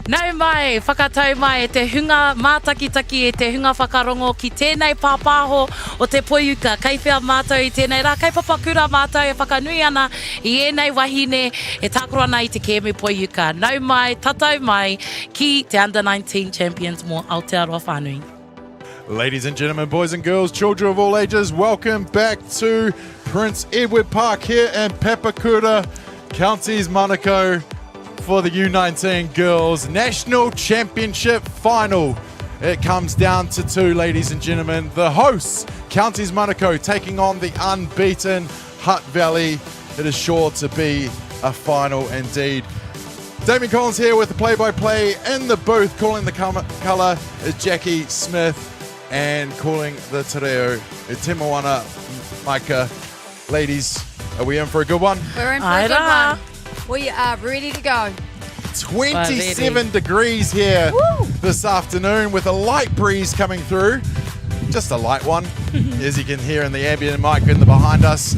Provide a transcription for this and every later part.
Nau mai, whakatau mai e te hunga mātakitaki e te hunga whakarongo ki tēnei pāpāho o te poiuka. Kei whea mātou i tēnei rā, kei papakura mātou e whakanui ana i ēnei wahine e tākoro ana i te kēmu poiuka. Nau mai, tatau mai ki te Under-19 Champions mō Aotearoa whānui. Ladies and gentlemen, boys and girls, children of all ages, welcome back to Prince Edward Park here in Papakura, Counties Manukau, for the U19 Girls National Championship Final. It comes down to two, ladies and gentlemen. The hosts, Counties Manukau, taking on the unbeaten Hutt Valley. It is sure to be a final indeed. Damien Collins here with the play-by-play in the booth. Calling the colour is Jackie Smith, and calling the te reo Te Moana Maika. Ladies, are we in for a good one? We're in for a good one. We are ready to go. 27 degrees here this afternoon with a light breeze coming through. Just a light one, as you can hear in the ambient mic in the behind us,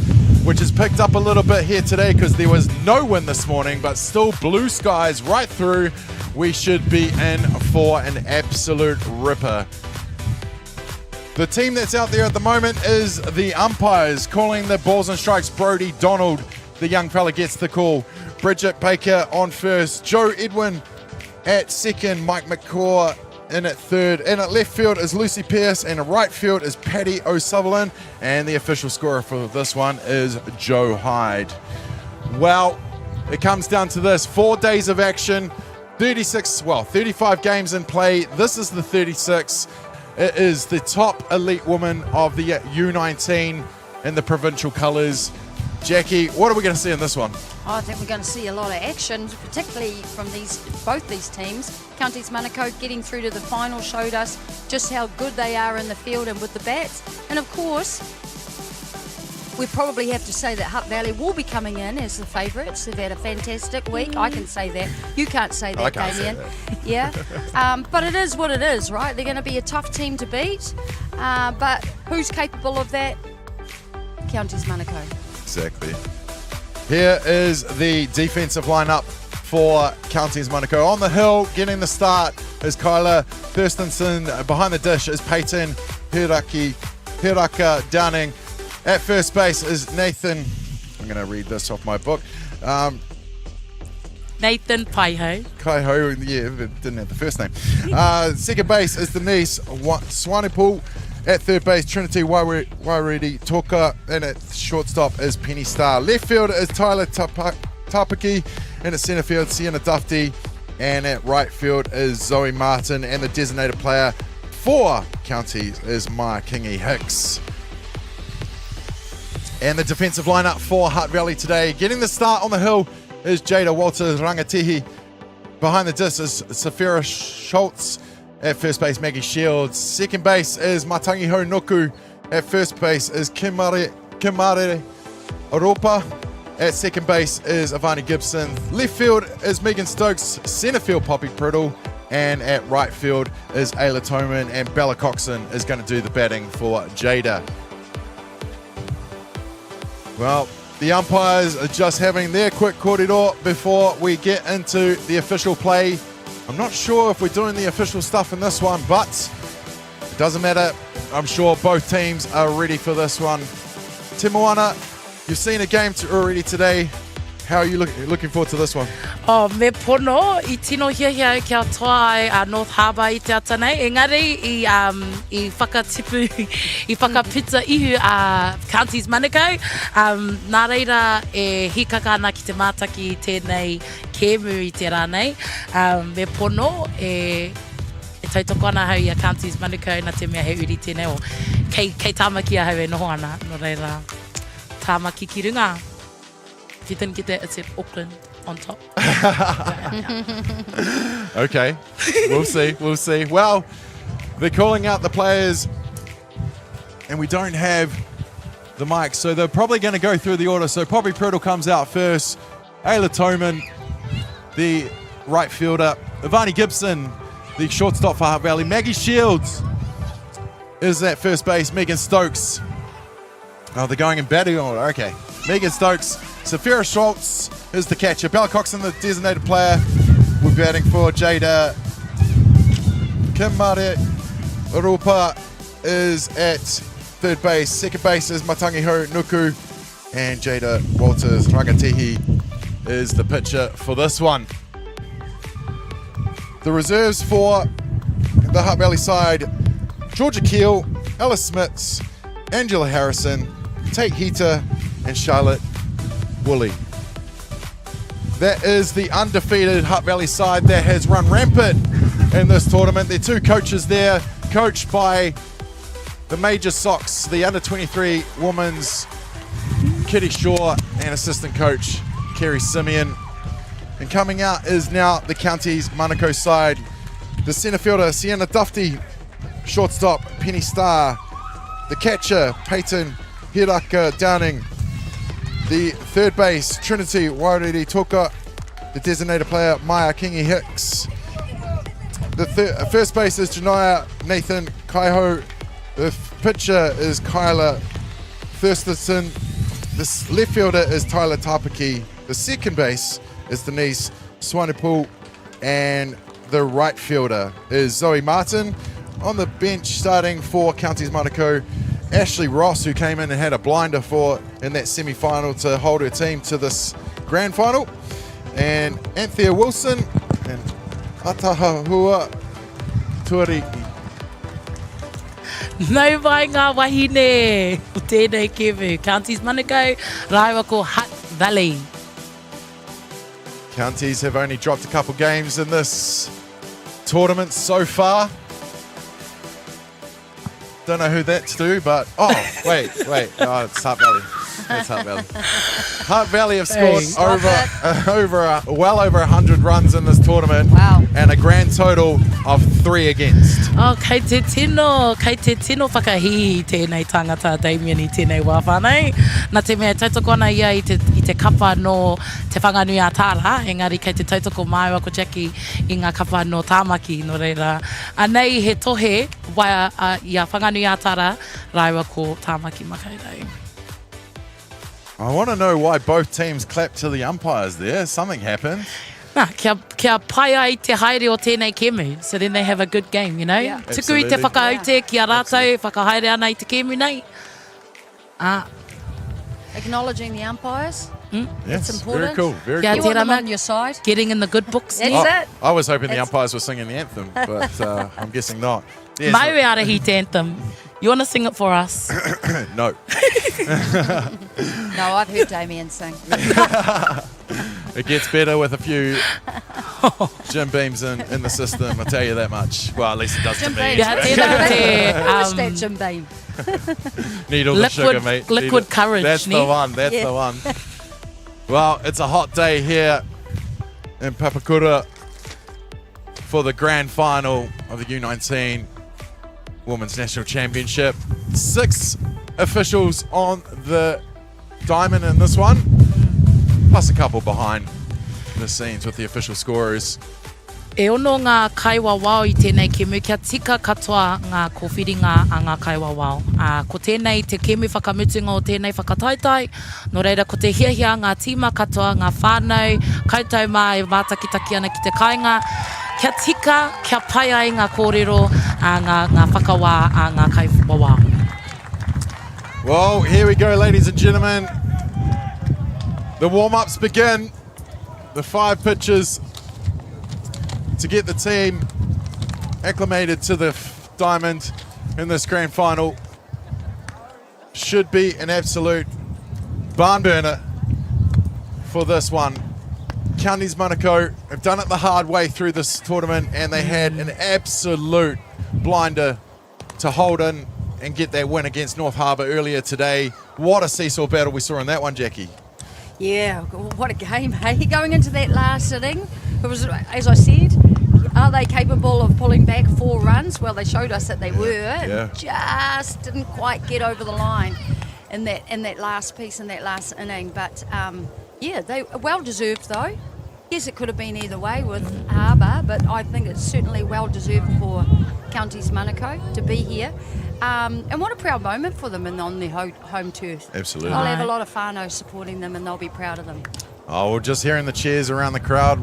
which has picked up a little bit here today because there was no wind this morning, but still blue skies right through. We should be in for an absolute ripper. The team that's out there at the moment is the umpires. Calling the balls and strikes, Brody Donald, the young fella, gets the call. Bridget Baker on first, Joe Edwin at second, Mike McCaw in at third, and at left field is Lucy Pearce, and at right field is Paddy O'Sullivan, and the official scorer for this one is Joe Hyde. Well, it comes down to this: 4 days of action, 35 games in play. This is the 36. It is the top elite woman of the U19 in the provincial colours. Jackie, what are we going to see in this one? I think we're going to see a lot of action, particularly from both these teams. Counties Manukau getting through to the final showed us just how good they are in the field and with the bats. And of course, we probably have to say that Hutt Valley will be coming in as the favourites. They've had a fantastic week. I can say that. You can't say that, Damien. Yeah. But it is what it is, right? They're going to be a tough team to beat. But who's capable of that? Counties Manukau. Exactly. Here is the defensive lineup for Counties Manukau. On the hill, getting the start is Kyla Thurstonson. Behind the dish is Peyton Hiraka Downing. At first base is Nathan. I'm going to read this off my book. Nathan Paiho. Kaiho, yeah, didn't have the first name. Second base is Denise Swanepoel. At third base, Trinity Wairidi Toka, and at shortstop is Penny Starr. Left field is Tyler Tapaki, and at centre field, Sienna Dufty, and at right field is Zoe Martin, and the designated player for Counties is Maya Kingy Hicks. And the defensive lineup for Hutt Valley today, getting the start on the hill is Jada Walters Rangatihi. Behind the disc is Safira Schultz. At first base, Maggie Shields. Second base is Matangiho Noku. At first base is Kimare Aropa. At second base is Ivani Gibson. Left field is Megan Stokes. Centre field, Poppy Priddle. And at right field is Ayla Toman. And Bella Coxon is going to do the batting for Jada. Well, the umpires are just having their quick kōrero before we get into the official play. I'm not sure if we're doing the official stuff in this one, but it doesn't matter. I'm sure both teams are ready for this one. Te Moana, you've seen a game already today. How are you looking forward to this one? Oh, me pono I tino hia kia toa ai a North Harbour I te atanei. Engari I whakatipu, I whakapita ihu a Counties Manukau. Nā reira e hikaka ana ki te mātaki I tēnei kēmu I te rānei. Me pono e tautoko ana hau I a Counties Manukau na te mea he uri tēnei o. Kei tāmaki a hau e noho ana. Nō reira, tāmaki ki runga. If you didn't get that, it said Auckland on top. Okay, we'll see. Well, they're calling out the players, and we don't have the mics, so they're probably going to go through the order. So Poppy Priddle comes out first. Ayla Toman, the right fielder. Ivani Gibson, the shortstop for Hutt Valley. Maggie Shields is at first base. Megan Stokes. Oh, they're going in batting order. Okay. Megan Stokes. Safira Schultz is the catcher. Bella Coxon, the designated player. We're batting for Jada. Kimare Rupa is at third base. Second base is Matangiho Nuku. And Jada Walters Rangatihi is the pitcher for this one. The reserves for the Hutt Valley side, Georgia Keel, Alice Smits, Angela Harrison, Tate Heater, and Charlotte Woolley. That is the undefeated Hutt Valley side that has run rampant in this tournament. Their two coaches there, coached by the Major Sox, the under-23 women's Kitty Shaw, and assistant coach Kerry Simeon. And coming out is now the Counties Manukau side. The centre fielder, Sienna Dufty. Shortstop, Penny Starr. The catcher, Peyton Hiraka Downing. The third base, Trinity Wairiri Toka. The designated player, Maya Kingi Hicks. The first base is Janaya Nathan Kaiho. The pitcher is Kyla Thurston. The left fielder is Tyler Tapaki. The second base is Denise Swanepoel. And the right fielder is Zoe Martin. On the bench starting for Counties Manukau, Ashley Ross, who came in and had a blinder in that semi-final to hold her team to this grand final. And Anthea Wilson and Atahahua Tuariki. Nau vai ngā wahine o tēnei kewu. Counties Manukau, raiwa ko Hutt Valley. Counties have only dropped a couple games in this tournament so far. Don't know who that's to, but wait. Oh, it's Hutt Valley. It's Hutt Valley. Hutt Valley have scored well over 100 runs in this tournament. Wow. And a grand total of 3 against. Oh, kei te tino whakahihi tēnei tangata Damien I tēnei wāwhānei. Nā te mea tautoko ana ia I te kapa no te whanganui a tāra, engari kei te tautoko maiwa ko Jackie I ngā kapa no tāmaki no reira. Anei he tohe wai ia whanganui a tāra, raiwa ko tāmaki makairau. I want to know why both teams clapped to the umpires there. Something happened. Kia pai ai te haere o tēnei kemu, so then they have a good game, you know? Yeah. Tuku I te whakaute, kia rātou, whakahaere ana I te kemu nei. Acknowledging the umpires. Yes, important. very cool. Very Yeah, You cool. want them on your side. Getting in the good books. That's Yeah. it. I was hoping the It's- umpires were singing the anthem, but I'm guessing not. Yes, Mai ara hit anthem. You want to sing it for us? no. No, I've heard Damien sing. It gets better with a few Jim Beams in the system, I'll tell you that much. Well, at least it does Jim to me. Beam. Yeah, tēnā te, What's that, Jim Beam? Need all the sugar, mate. liquid Need it. courage, That's ne? the one. That's Yeah. the one. Well, it's a hot day here in Papakura for the grand final of the U19 Women's National Championship. 6 officials on the diamond in this one, plus a couple behind the scenes with the official scorers. E ono ngā kaiwa wao I tēnei kemu, kia tika katoa ngā kōwhiringa a ngā kaiwa wao. Ko tēnei te kemu whakamutunga o tēnei whakataitai, no reira ko te hiahia ngā tīma katoa, ngā whānau, koutou mai mātakitaki ana ki te kāinga. Kia tika, kia pai ai ngā kōrero a ngā whakawā a ngā kaiwa wao. Well, here we go, ladies and gentlemen. The warm-ups begin. The 5 pitches to get the team acclimated to the diamond in this grand final. Should be an absolute barn burner for this one. Counties Manukau have done it the hard way through this tournament, and they had an absolute blinder to hold in and get that win against North Harbour earlier today. What a seesaw battle we saw in that one, Jackie. Yeah, what a game, hey? Going into that last inning, it was, as I said, are they capable of pulling back 4 runs? Well, they showed us that they were. Yeah. Just didn't quite get over the line in that last piece, in that last inning. But yeah, they well deserved though. Yes, it could have been either way with Harbour, but I think it's certainly well deserved for Counties Manukau to be here. And what a proud moment for them on their home turf. Absolutely. They'll have a lot of whānau supporting them, and they'll be proud of them. Oh, we're just hearing the cheers around the crowd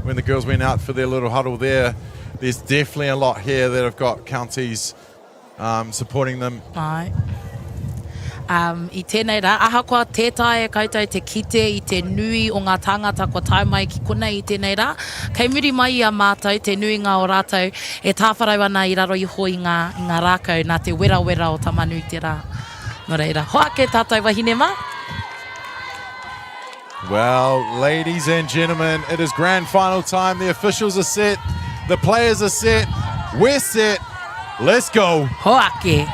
when the girls went out for their little huddle there. There's definitely a lot here that have got counties supporting them. Ai. I tēnei rā, ahakoa tētae koutou te kite I te nui o ngā tāngata ko tai mai ki kuna I tēnei rā. Kei muri mai I a mātou, te nuinga o rātou, e tāwharau ana I raro iho I ngā rākau, nā te wera o tamanu te rā. Nō reira, hoake tātou wahine mā. Well, ladies and gentlemen, it is grand final time. The officials are set, the players are set, we're set. Let's go. Hoake.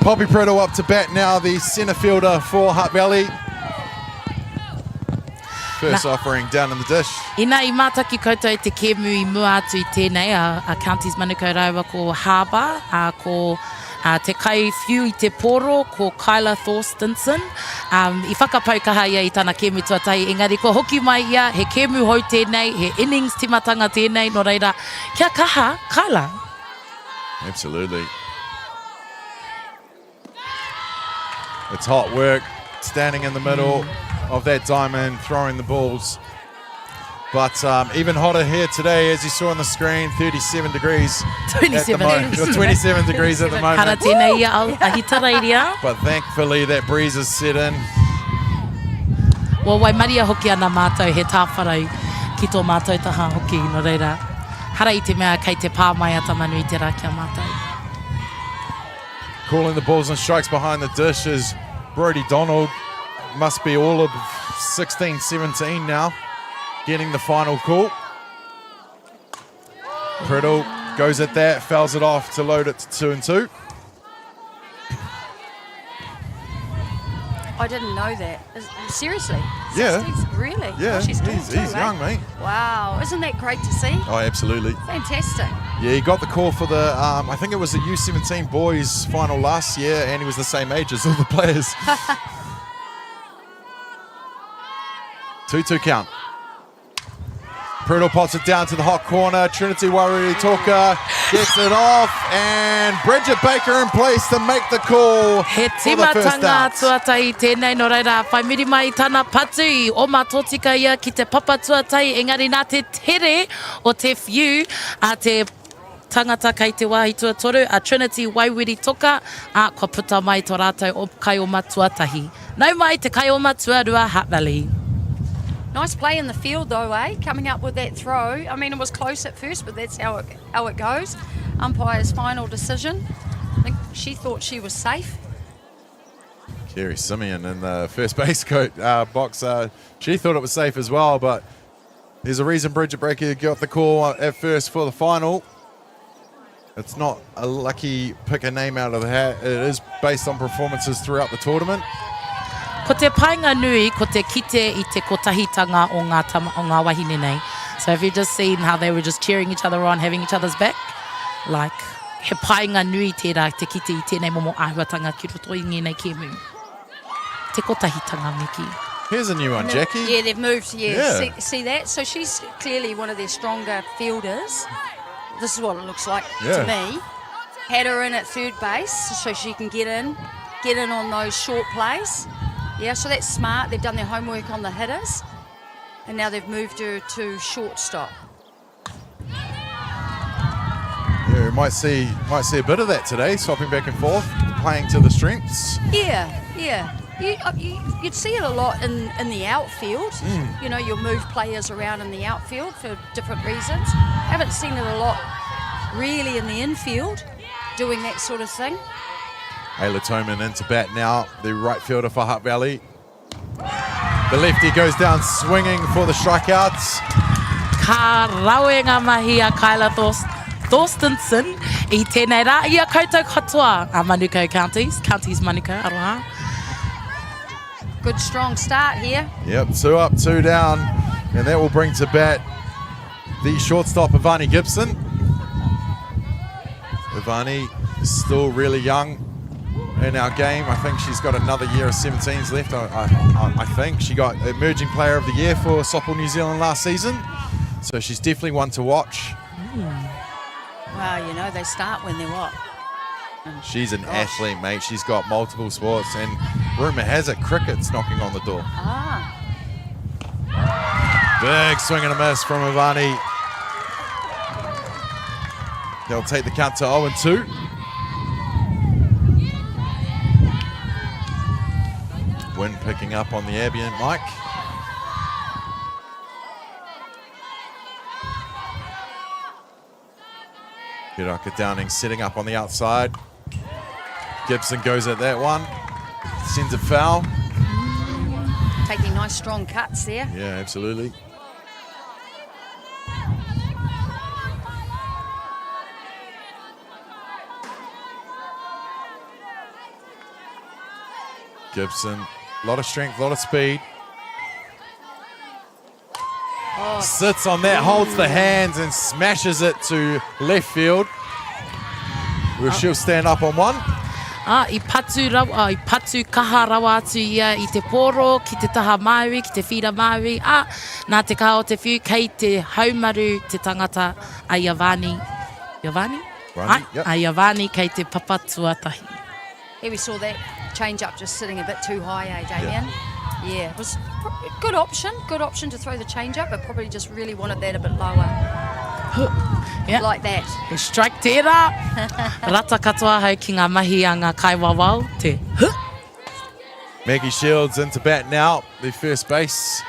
Poppy Priddle up to bat now, the centre fielder for Hutt Valley. First offering down in the dish. Ina I mātaki koutou te kēmu I mua atu I tēnei, a counties Manukau Rawa ko Harbour, ko te kai whiu I te poro ko Kyla Thorstenson. I whakapaukaha ia I tana kēmu tuatahi, engari ko hoki mai ia, he kēmu hou tēnei, he innings timatanga tēnei, no reira, kia kaha, Kyla. Absolutely. It's hot work, standing in the middle of that diamond, throwing the balls. But even hotter here today, as you saw on the screen, 37 degrees 27. at the moment. 27 degrees at the moment. Hara tēnei ia ahitareiria. But thankfully that breeze is set in. Well, wai maria hoki ana mātou he tāwharau ki tō mātou taha hoki no reira. Hara I te mea kei te pā mai a tamanu I te rā kia mātou. Calling the balls and strikes behind the dish is Brodie Donald. Must be all of 16, 17 now. Getting the final call. Priddle goes at that, fouls it off to load it to 2-2. I didn't know that. Seriously? Yeah. 16? Really? Yeah, Oh, she's tall he's too, young, mate. Wow, isn't that great to see? Oh, absolutely. Fantastic. Yeah, he got the call for the, I think it was the U17 boys final last year, and he was the same age as all the players. 2-2 count. Priddle pots it down to the hot corner. Trinity Wairiri-Toka gets it off, and Bridget Baker in place to make the call He for the first timatanga out. tuatai tēnei no reira, whai miri mai tāna patu I o mātotika ia ki te papa tuatai, engari nā te tere o te whiu a te tangata kei te wāhi tuatoru, a Trinity Wairiri-Toka, a kua puta mai tō rātou o kaioma tuatahi. Nau mai te kaioma tuarua Hutt Valley. Nice play in the field though, eh? Coming up with that throw. I mean, it was close at first, but that's how it goes. Umpire's final decision. I think she thought she was safe. Kerry Simeon in the first base coat box. She thought it was safe as well, but there's a reason Bridget Baker got the call at first for the final. It's not a lucky pick a name out of the hat. It is based on performances throughout the tournament. Ko te painga nui, ko te kite I te kotahitanga o ngā wahine nei. So have you just seen how they were just cheering each other on, having each other's back? Like, he painga nui tērā te kite I tēnei momo āhuatanga ki roto I ngenei kēmu. Te kotahitanga miki. Here's a new one, Jackie. Yeah, they've moved, yeah. Yeah. See that? So she's clearly one of their stronger fielders. This is what it looks like Yeah. to me. Had her in at third base so she can get in on those short plays. Yeah, so that's smart. They've done their homework on the hitters, and now they've moved her to shortstop. Yeah, we might see a bit of that today, swapping back and forth, playing to the strengths. Yeah. You'd see it a lot in the outfield. You know, you'll move players around in the outfield for different reasons. Haven't seen it a lot really in the infield, doing that sort of thing. Ayla Toman into bat now, the right fielder for Hutt Valley. The lefty goes down swinging for the strikeouts. Ka rauenga mahi a Kyla Thorstenson I tēnei rā, ia koutou katoa a Manukau Counties Manukau, aroha. Good strong start here. Yep, 2 up, 2 down, and that will bring to bat the shortstop Ivani Gibson. Ivani is still really young in our game. I think she's got another year of 17s left. I think she got Emerging Player of the Year for Softball New Zealand last season, so she's definitely one to watch. Well, you know, they start when they're what? She's an athlete, mate. She's got multiple sports, and rumour has it cricket's knocking on the door. Ah. Big swing and a miss from Ivani. They'll take the count to 0-2. Wind picking up on the ambient mic. Hiraka Downing setting up on the outside. Gibson goes at that one. Sends a foul. Taking nice strong cuts there. Yeah, absolutely. Gibson, a lot of strength, a lot of speed. Oh. Sits on that, holds the hands and smashes it to left field. Where she'll stand up on one. I patu kaha rawa atu ia I te poro, ki te taha Māori, ki te whira Māori. Nā te kaha o te whiu, kei te haumaru te tangata a Iavani. Iavani? Rani, yep. A Iavani kei te papatuatahi. Here we saw that change up just sitting a bit too high, Damien? Yeah, it was a good option to throw the change up, but probably just really wanted that a bit lower. Yeah. Like that. He strike tērā. Rata katoa hau ki ngā mahi a ngā kaiwawau. Te Maggie Shields into bat now, the first base.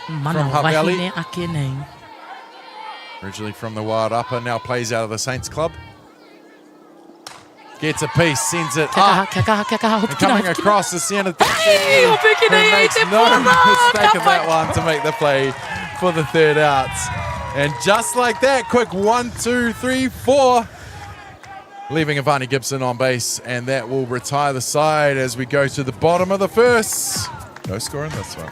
Mana From Hutt Valley. wahine ake nei. Originally from the Wild Upper, now plays out of the Saints Club. Gets a piece, sends it up. Kia kaha, And coming across the centre. Hey, o peki nei, He makes te no pora, mistake of ka that one to make the play for the third out. And just like that, quick 1, 2, 3, 4. Leaving Ivani Gibson on base, and that will retire the side as we go to the bottom of the first. No score in this one.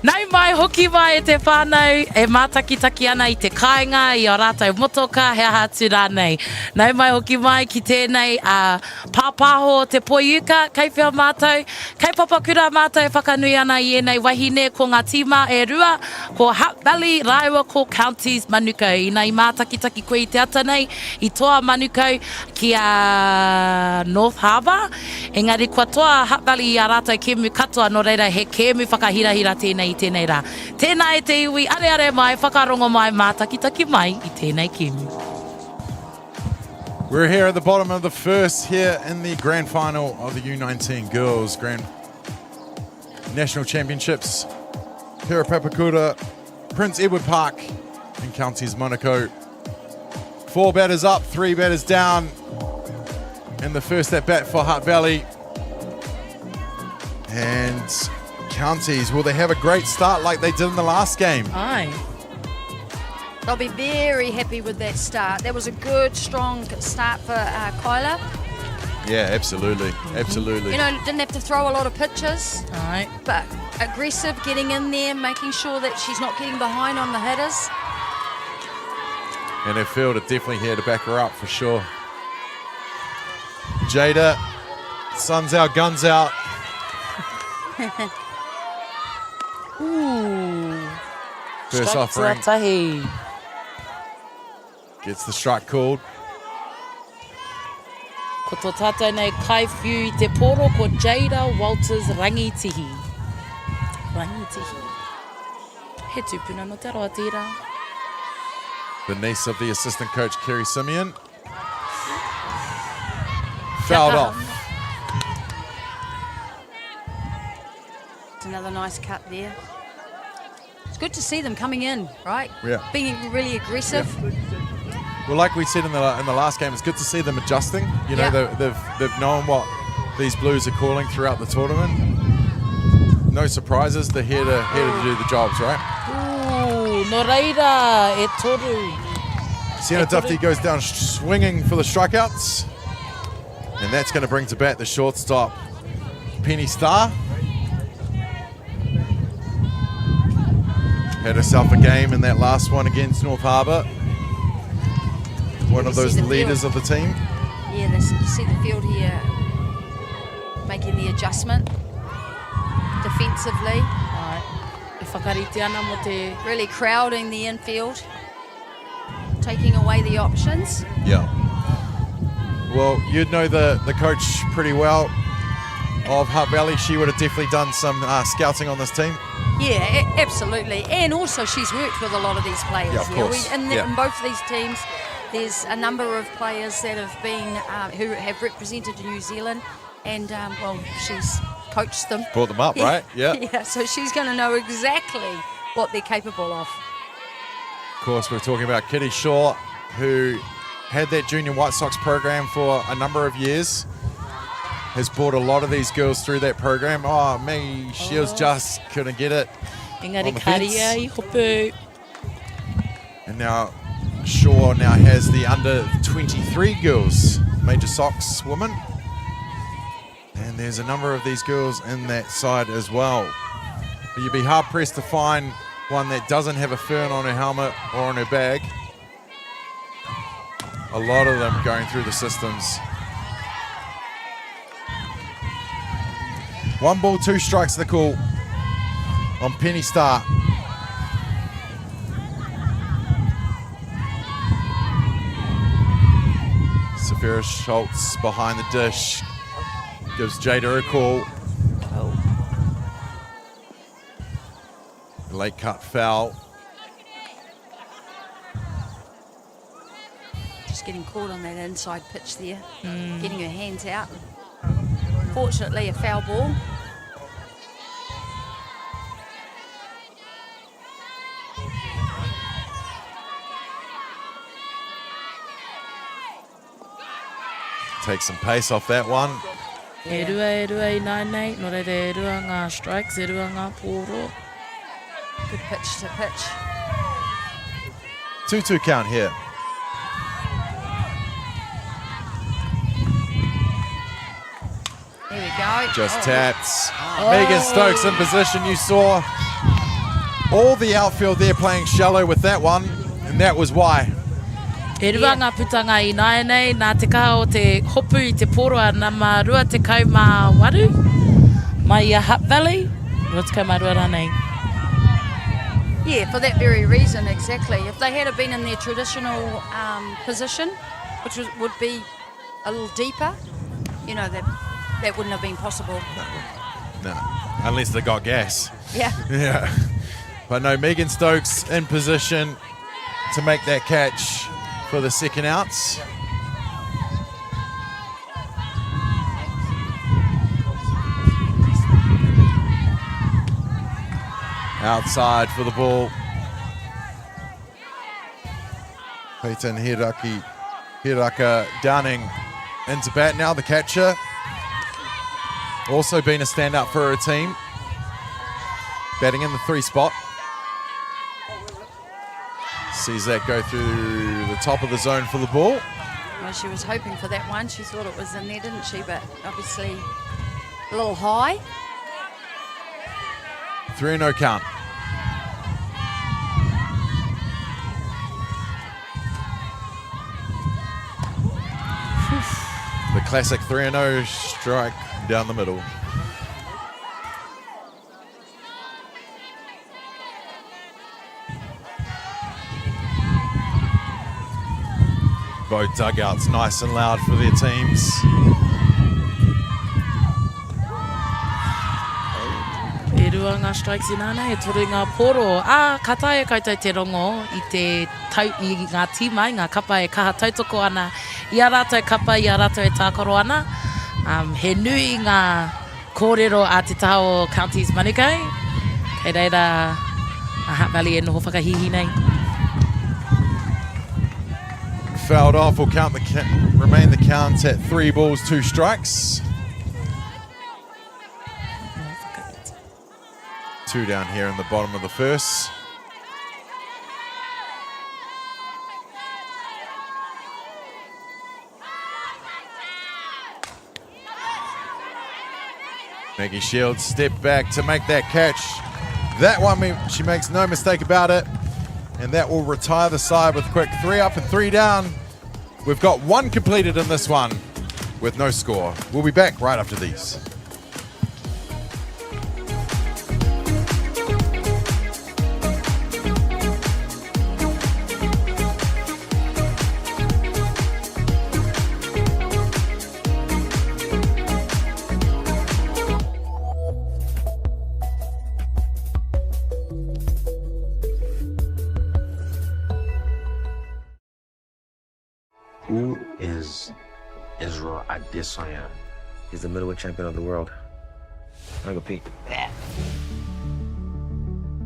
Nau mai hoki mai e te whānau, e mātakitaki ana I te kāinga I o rātou motoka, he aha atu rānei. Nau mai hoki mai ki tēnei pāpāho te poiuka, kei whia mātou, kei papakura mātou whakanui ana I enei wahine ko ngā tīmā e rua, ko Hutt Valley, Raiwa ko Counties Manukau. Ina I mātakitaki koe I te ata nei, I toa Manukau ki a North Harbour. Engari kua toa Hutt Valley I a rātou kēmu katoa, no reira he kēmu whakahirahira tēnei I tēnei rā. Tēnā e te iwi, are mai, whakarongo mai, mātakitaki mai I tēnei kēmu. We're here at the bottom of the first here in the grand final of the U19 Girls Grand National Championships here at Papakura, Prince Edward Park in Counties Monaco. 4 batters up, 3 batters down in the first at bat for Hutt Valley. And Counties, will they have a great start like they did in the last game? Aye. They'll be very happy with that start. That was a good, strong start for Kyla. Yeah, absolutely, absolutely. You know, didn't have to throw a lot of pitches, Aye. but aggressive, getting in there, making sure that she's not getting behind on the hitters. And her fielder definitely here to back her up for sure. Jada, sun's out, guns out. Ooh. First Strike offering. to Atahi. Gets the strike called. Ko tō tātou nei kaiwhiu I te poro ko Jada Walters Rangitihi. Rangitihi. He tūpuna no te roa tira. The niece of the assistant coach, Kerry Simeon. Fouled off. It's another nice cut there. It's good to see them coming in, right? Yeah. Being really aggressive. Well, like we said in the last game, it's good to see them adjusting. You know, they've known what these Blues are calling throughout the tournament. No surprises. They're here to do the jobs, right? Ooh, no reira, e toru. Sienna Duffy goes down swinging for the strikeouts. And that's going to bring to bat the shortstop, Penny Starr. Had herself a game in that last one against North Harbour. One of those leaders of the team. Yeah, you see the field here making the adjustment defensively. Really crowding the infield, taking away the options. Yeah. Well, you'd know the coach pretty well of Hutt Valley. She would have definitely done some scouting on this team. Yeah, absolutely. And also she's worked with a lot of these players. Yeah, of course. In both of these teams, there's a number of players that have been, who have represented New Zealand, and well, she's coached them. Brought them up, right? Yeah. Yeah, so she's going to know exactly what they're capable of. Of course, we're talking about Kitty Shaw, who had that junior White Sox program for a number of years. Has brought a lot of these girls through that program. Oh, me, she was just couldn't get it on the fence. And now Shaw now has the under 23 girls, Major Sox woman. And there's a number of these girls in that side as well. But you'd be hard pressed to find one that doesn't have a fern on her helmet or on her bag. A lot of them going through the systems. 1 ball, 2 strikes, the call on Penny Starr. Safira Schultz behind the dish. Gives Jada a call. Late cut foul. Just getting caught on that inside pitch there. Getting her hands out. Fortunately, a foul ball. Take some pace off that one. E rua I nai, no reire e rua ngā strikes, e rua ngā pōro. Good pitch to pitch. 2-2 count here. There we go. Just taps. Megan Stokes in position. You saw all the outfield there playing shallow with that one, and that was why. E rua ngā putanga I nei, nā te kaha o te hopu I te pōroa nā mā rua te kau mā waru, mai a Hutt Valley, rua te kau mā rua rānei. Yeah, for that very reason, exactly. If they had been in their traditional position, which would be a little deeper, you know, that wouldn't have been possible. No, unless they got gas. Yeah. Yeah. But no, Megan Stokes in position to make that catch for the second outs. Outside for the ball. Peyton Hiraka Downing into bat now, the catcher. Also been a standout for her team. Batting in the 3 spot. Sees that go through the top of the zone for the ball. Well, she was hoping for that one. She thought it was in there, didn't she? But obviously a little high. 3-0 count. The classic 3-0 strike down the middle. Both dugouts nice and loud for their teams. E rua ngā strikes I nāna, e toru ngā pōro. Ka tae koutou te rongo I ngā tīmai, ngā kapa e kaha tautoko ana. I a rātou kapa, I a rātou e tākoro ana. He nui ngā kōrero a te taho o Counties Manukau. Kei reira a Hutt Valley e noho whakahihi nei. Fouled off will remain the count at 3 balls, 2 strikes. 2 down here in the bottom of the first. Maggie Shields step back to make that catch. That one, she makes no mistake about it. And that will retire the side with quick 3 up and 3 down. We've got 1 completed in this one with no score. We'll be back right after these. Who is Israel Adesanya? He's the middleweight champion of the world. I'm gonna go Pete.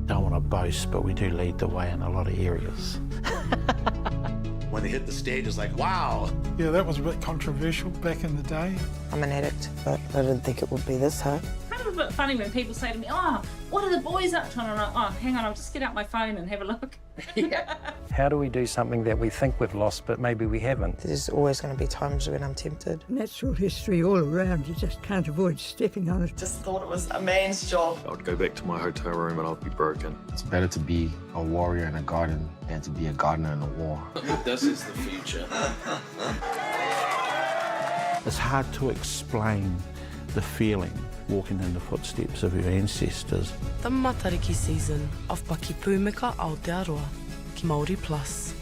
Don't want to boast, but we do lead the way in a lot of areas. When they hit the stage, it's like, wow. Yeah, that was a bit controversial back in the day. I'm an addict, but I didn't think it would be this hard. Kind of a bit funny when people say to me, oh, what are the boys up to? And I'm like, oh, hang on, I'll just get out my phone and have a look. How do we do something that we think we've lost, but maybe we haven't? There's always going to be times when I'm tempted. Natural history all around, you just can't avoid stepping on it. Just thought it was a man's job. I would go back to my hotel room and I'd be broken. It's better to be a warrior in a garden than to be a gardener in a war. This is the future. It's hard to explain the feeling walking in the footsteps of your ancestors. The Matariki season of Paki Pūmika Aotearoa ki MΑORI Plus.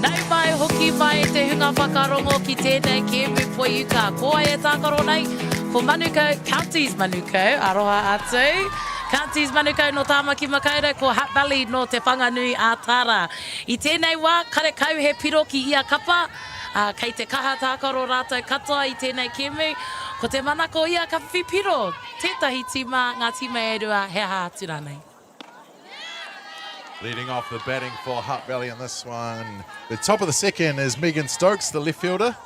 Nei mai hoki mai te hunga whakarongo ki tēnei ke mupoiu ka koa e tākaro nei. Ko Manukau, Counties Manukau, aroha atu. Counties Manukau no Tāmaki Makaurau, ko Hutt Valley no Te Whanganui a Tara. I tēnei wā, kare kau he piro ki ia kapa. Kei te kaha tākaro rātou katoa I tēnei kēmu, ko te manako ia ka whipiro. Tētahi tīma, ngā tīma e rua, he aha atu rānei. Leading off the batting for Hutt Valley on this one. The top of the second is Megan Stokes, the left fielder.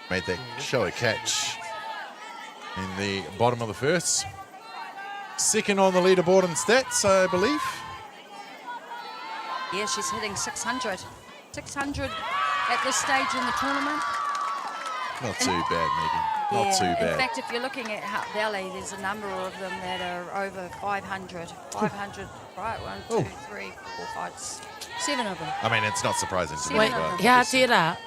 Made that show a catch in the bottom of the first. Second on the leaderboard in stats, I believe. Yeah, she's hitting 600. 600 at this stage in the tournament. Not too bad, Megan. Not too bad. In fact, if you're looking at Hutt Valley, there's a number of them that are over 500. 500, right? 1, 2, 3, 4, 5, 7 of them. I mean, it's not surprising to me. Wait, hea tērā,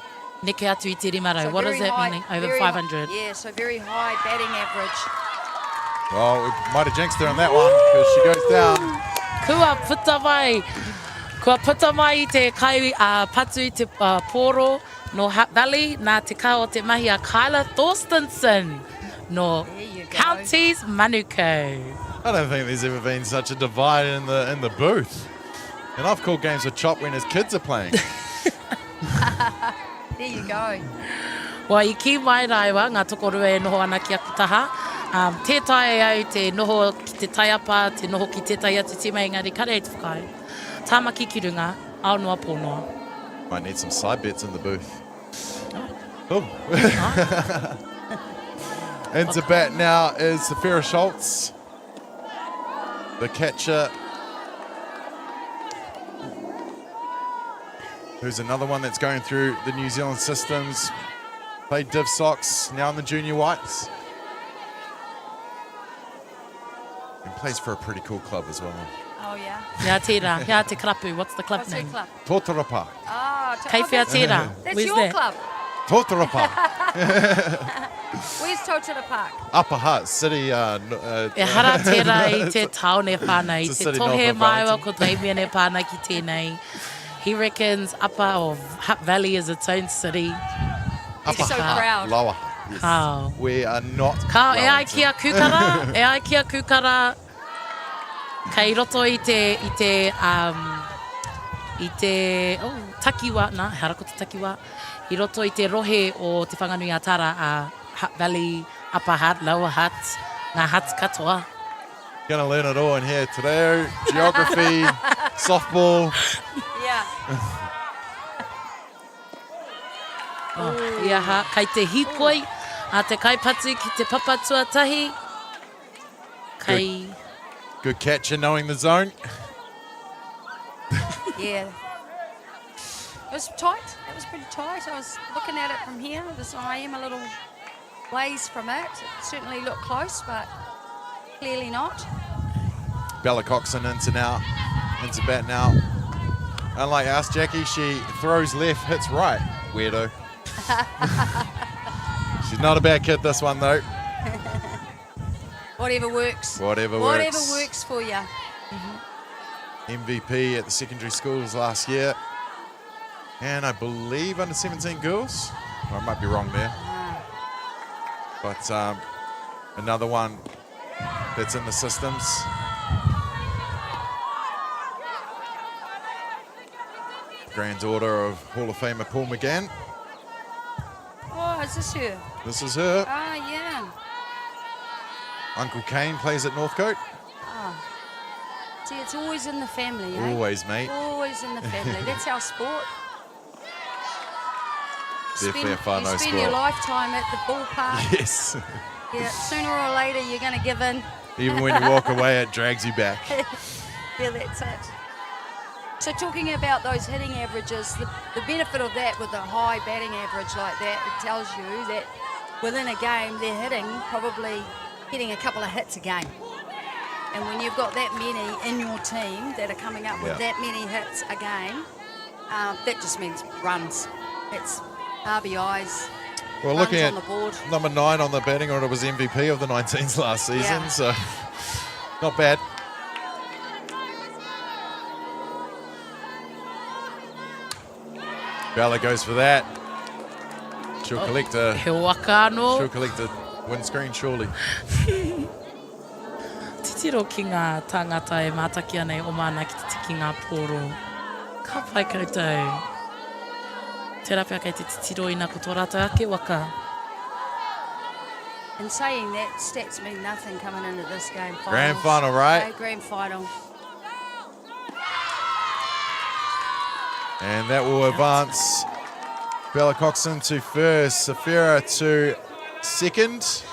neke atu I te rimarau. So What does very that high, mean? Over very 500? High, yeah, so very high batting average. Well, we might have jinxed her on that one because she goes down. Kua puta mai. Kua puta mai I te kai patu I te poro no Hutt Valley, nā te kā o te mahi a Kyla Thorstenson no Counties Manukau. I don't think there's ever been such a divide in the booth. And I've called games with Chop when his kids are playing. There you go. Wa I ki mai raiwa, ngā tokorua e noho ana ki aku taha. Te tae au te noho ki te taiapa, te noho ki te tai atu tima engari kare e te whakai. Tāmaki ki runga, aonoa pōnoa. Might need some side bets in the booth. Oh. Into bat now is Safira Schultz, the catcher. Who's another one that's going through the New Zealand systems. Played Div Sox, now in the Junior Whites. And plays for a pretty cool club as well. Oh, yeah. Hea tērā, hea te krapu. What's the club What's name? her club? Totorapa. Oh, Kei whea tērā. That's Where's your that? club. Totorapa. Where's Totara Park? Upper Hutt City. E hara tērā I te taone whānei. It's a Te city tohe north of maiwa Wellington. ko Damien e pāna ki tēnei. He reckons Upper or Hutt Valley is its own city. He's so proud. Lower. How? We are not. Ka e ai Wellington. kia kukara, e ai kia kukara. Kei roto I te takiwa, nā, he ara ko te takiwa. I roto I te rohe o te whanganui a Tara a Hutt Valley, Upper Hutt, Lower Hutt, ngā Hutt katoa. Gonna learn it all in here today. Geography, softball. Yeah. Ia ha, kai te hikoi, a te kaipatu ki te papatuatahi. Kai... Good catcher knowing the zone. Yeah. It was tight. It was pretty tight. I was looking at it from here. I am a little ways from it. It certainly looked close, but clearly not. Bella Coxon into bat now. Unlike us, Jackie, she throws left, hits right. Weirdo. She's not a bad kid, this one, though. Whatever works. Whatever works for you. MVP at the secondary schools last year. And I believe under 17 girls. I might be wrong there. But another one that's in the systems. Granddaughter of Hall of Famer Paul McGann. Oh, is this her? This is her. Ah, yeah. Uncle Kane plays at Northcote. Ah. See, it's always in the family, eh? Always, mate. Always in the family. That's our sport. Definitely a whānau sport. You spend your lifetime at the ballpark. Yes. Yeah, sooner or later you're going to give in. Even when you walk away, it drags you back. Yeah, that's it. So talking about those hitting averages, the benefit of that with a high batting average like that, it tells you that within a game they're probably hitting a couple of hits a game. And when you've got that many in your team that are coming up with that many hits a game, that just means runs. It's RBIs. Well, runs looking on at the board. number 9 on the batting order was MVP of the 19s last season, so not bad. Bella goes for that. She'll collect a. He waka anō. She'll collect a windscreen, surely. Titiro ki ngā tāngata e mātaki ana o mana ki te tiki ngā pōro. Ka pai koutou. Te rapea kei te titiro ina ko tō rātou ake waka. In saying that, stats mean nothing coming into this game. Grand final, right? Okay, grand final. And that will advance Bella Coxon to first, Safira to second.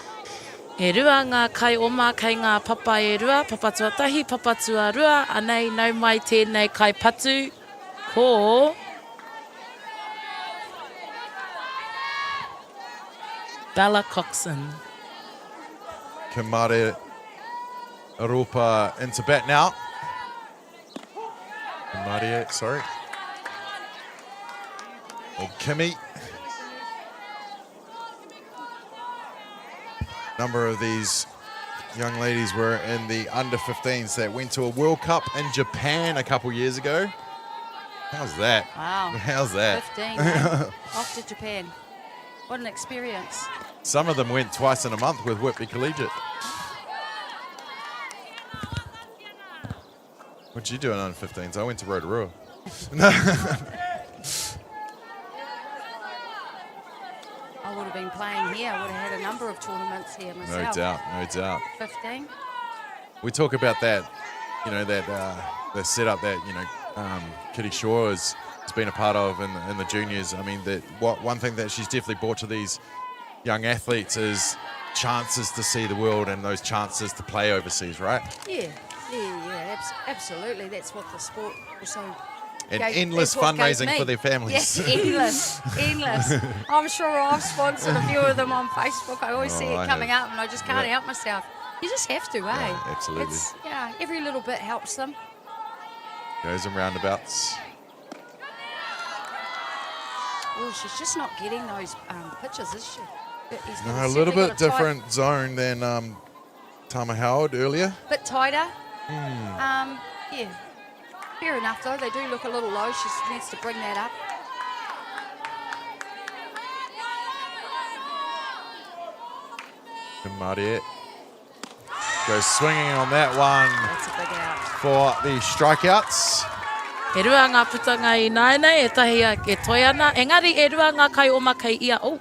E rua ngā kai oma kei ngā papa e rua, papatua tahi, papatua rua, anei nau mai tēnei kai patu, ko Bella Coxon. Kamare Aropa into bat now. Kamare, sorry. Or Kimmy. Number of these young ladies were in the under 15s that went to a World Cup in Japan a couple years ago. How's that? Wow. How's that? 15, off to Japan. What an experience. Some of them went twice in a month with Whitby Collegiate. What'd you do in under 15s? I went to Rotorua. I would have been playing here. I would have had a number of tournaments here myself. No doubt. 15. We talk about that, you know, the setup that, you know, Kitty Shaw has been a part of in the juniors. I mean, one thing that she's definitely brought to these young athletes is chances to see the world and those chances to play overseas, right? Yeah, absolutely. That's what the sport also. And endless fundraising for their families. Yes, endless. I'm sure I've sponsored a few of them on Facebook. I always see it coming up and I just can't help myself. You just have to, Yeah, absolutely. Every little bit helps them. Goes in roundabouts. Oh, she's just not getting those pitches, is she? No, a little bit different zone than Tama Howard earlier. Bit tighter. Yeah. Fair enough, though. They do look a little low. She needs to bring that up. Mariette goes swinging on that one. That's a big out. For the strikeouts. E rua ngā putanga I naenei, e tahi a ke toi ana. Engari, e rua ngā kai oma kei ia. Oh,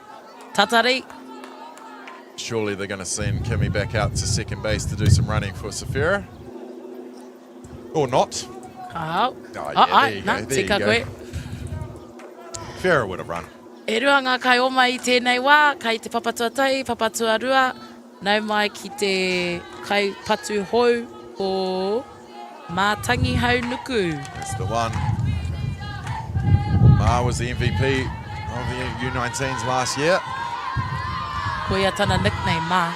tatarei. Surely they're going to send Kimmy back out to second base to do some running for Safira. Or not. Oh, there you go. There you tika go. koe. Farah would have run. E rua ngā kai oma I tēnei wā, kai te papatua tai, papatua rua, nau mai ki te kai patu hou o Mātangi Hau Nuku. That's the one. Ma was the MVP of the U19s last year. Ko ia tana nickname, Ma.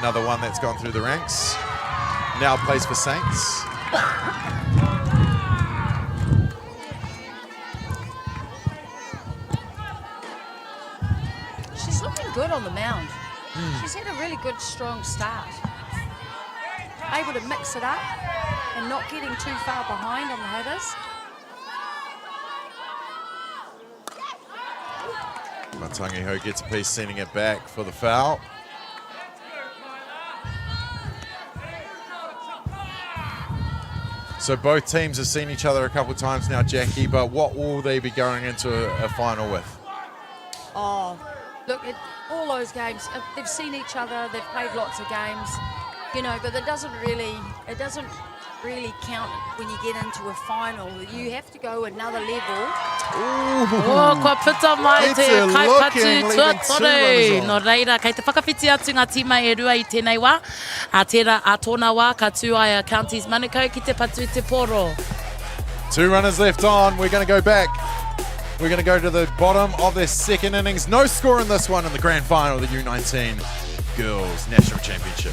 Another one that's gone through the ranks. Now plays for Saints. She's looking good on the mound. She's had a really good, strong start. Able to mix it up and not getting too far behind on the hitters. Mātangi Hau gets a piece, sending it back for the foul. So both teams have seen each other a couple of times now, Jackie, but what will they be going into a final with? Oh, look, all those games, they've seen each other, they've played lots of games, you know, but it doesn't really count when you get into a final. You have to go another level. Oh, kua puta mai te kai patu tuatore. No reira, kei te whakawhiti atu ngā tima e rua I tēnei wā. A tērā a tōna wā, ka tū ai a Counties Manukau ki te patu te poro. 2 runners left on. We're going to go back. We're going to go to the bottom of their second innings. No score in this one in the grand final of the U19 Girls National Championship.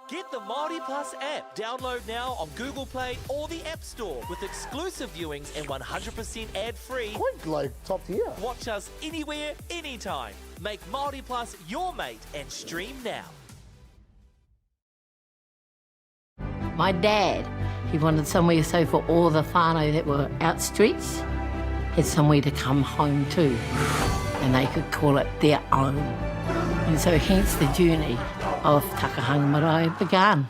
Get the MāORI Plus app. Download now on Google Play or the App Store with exclusive viewings and 100% ad-free. Quite like top tier. Watch us anywhere, anytime. Make MāORI Plus your mate and stream now. My dad, he wanted somewhere so for all the whānau that were out streets, had somewhere to come home to, and they could call it their own. And so hence the journey of Takahanga Marae began.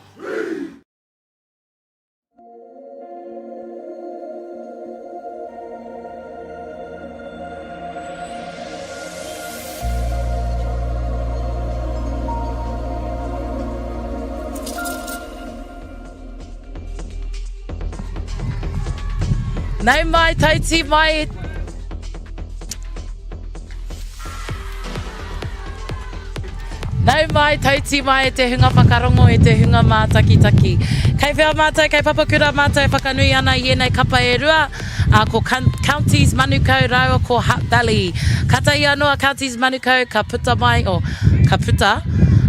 Nau mai, tauti mai. Nau mai, tauti mai te hunga whakarongo e te hunga mātakitaki. Kei whia mātai, kei Papakura mātai whakanui ana I enei kapa e rua. Ko Counties Manukau rau ko Hutt Valley. Katai anō Counties Manukau ka puta mai, ka puta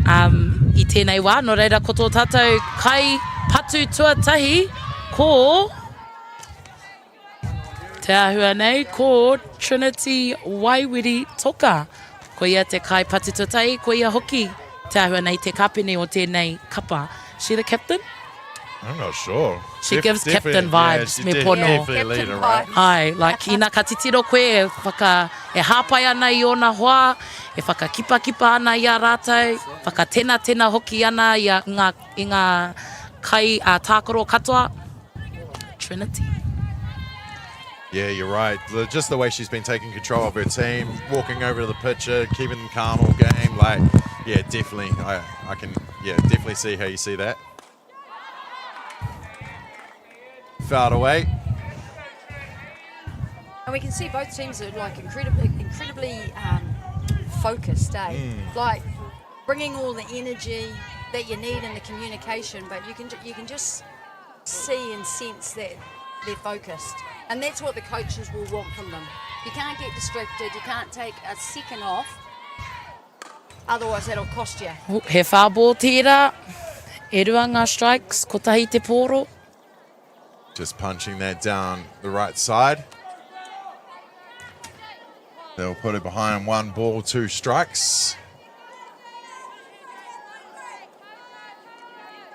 I tēnei wā. No reira ko tō tātou kai patu tuatahi ko te ahua nei ko Trinity Waiwiri Toka. Ko ia te kai patu tuatahi, ko ia hoki te ahua nei te kapene o tēnei kapa. She the captain? I'm not sure. She gives captain vibes, yeah, me pono. Definitely a leader, right? Ai, like ina ka titiro koe e hāpai ana I ona hoa, e whakakipa ana I a rātou, whakatena hoki ana I ngā kai tākoro katoa. Trinity. Yeah, you're right. Just the way she's been taking control of her team, walking over to the pitcher, keeping them calm all game. Like, yeah, definitely. I can, definitely see how you see that. Fouled away. And we can see both teams are like incredibly focused, like bringing all the energy that you need in the communication, but you can just see and sense that they're focused. And that's what the coaches will want from them. You can't get distracted, you can't take a second off, otherwise that'll cost you. He whābō tērā, e rua ngā strikes, ko tahi te pōro. Just punching that down the right side. They'll put it behind 1 ball, 2 strikes.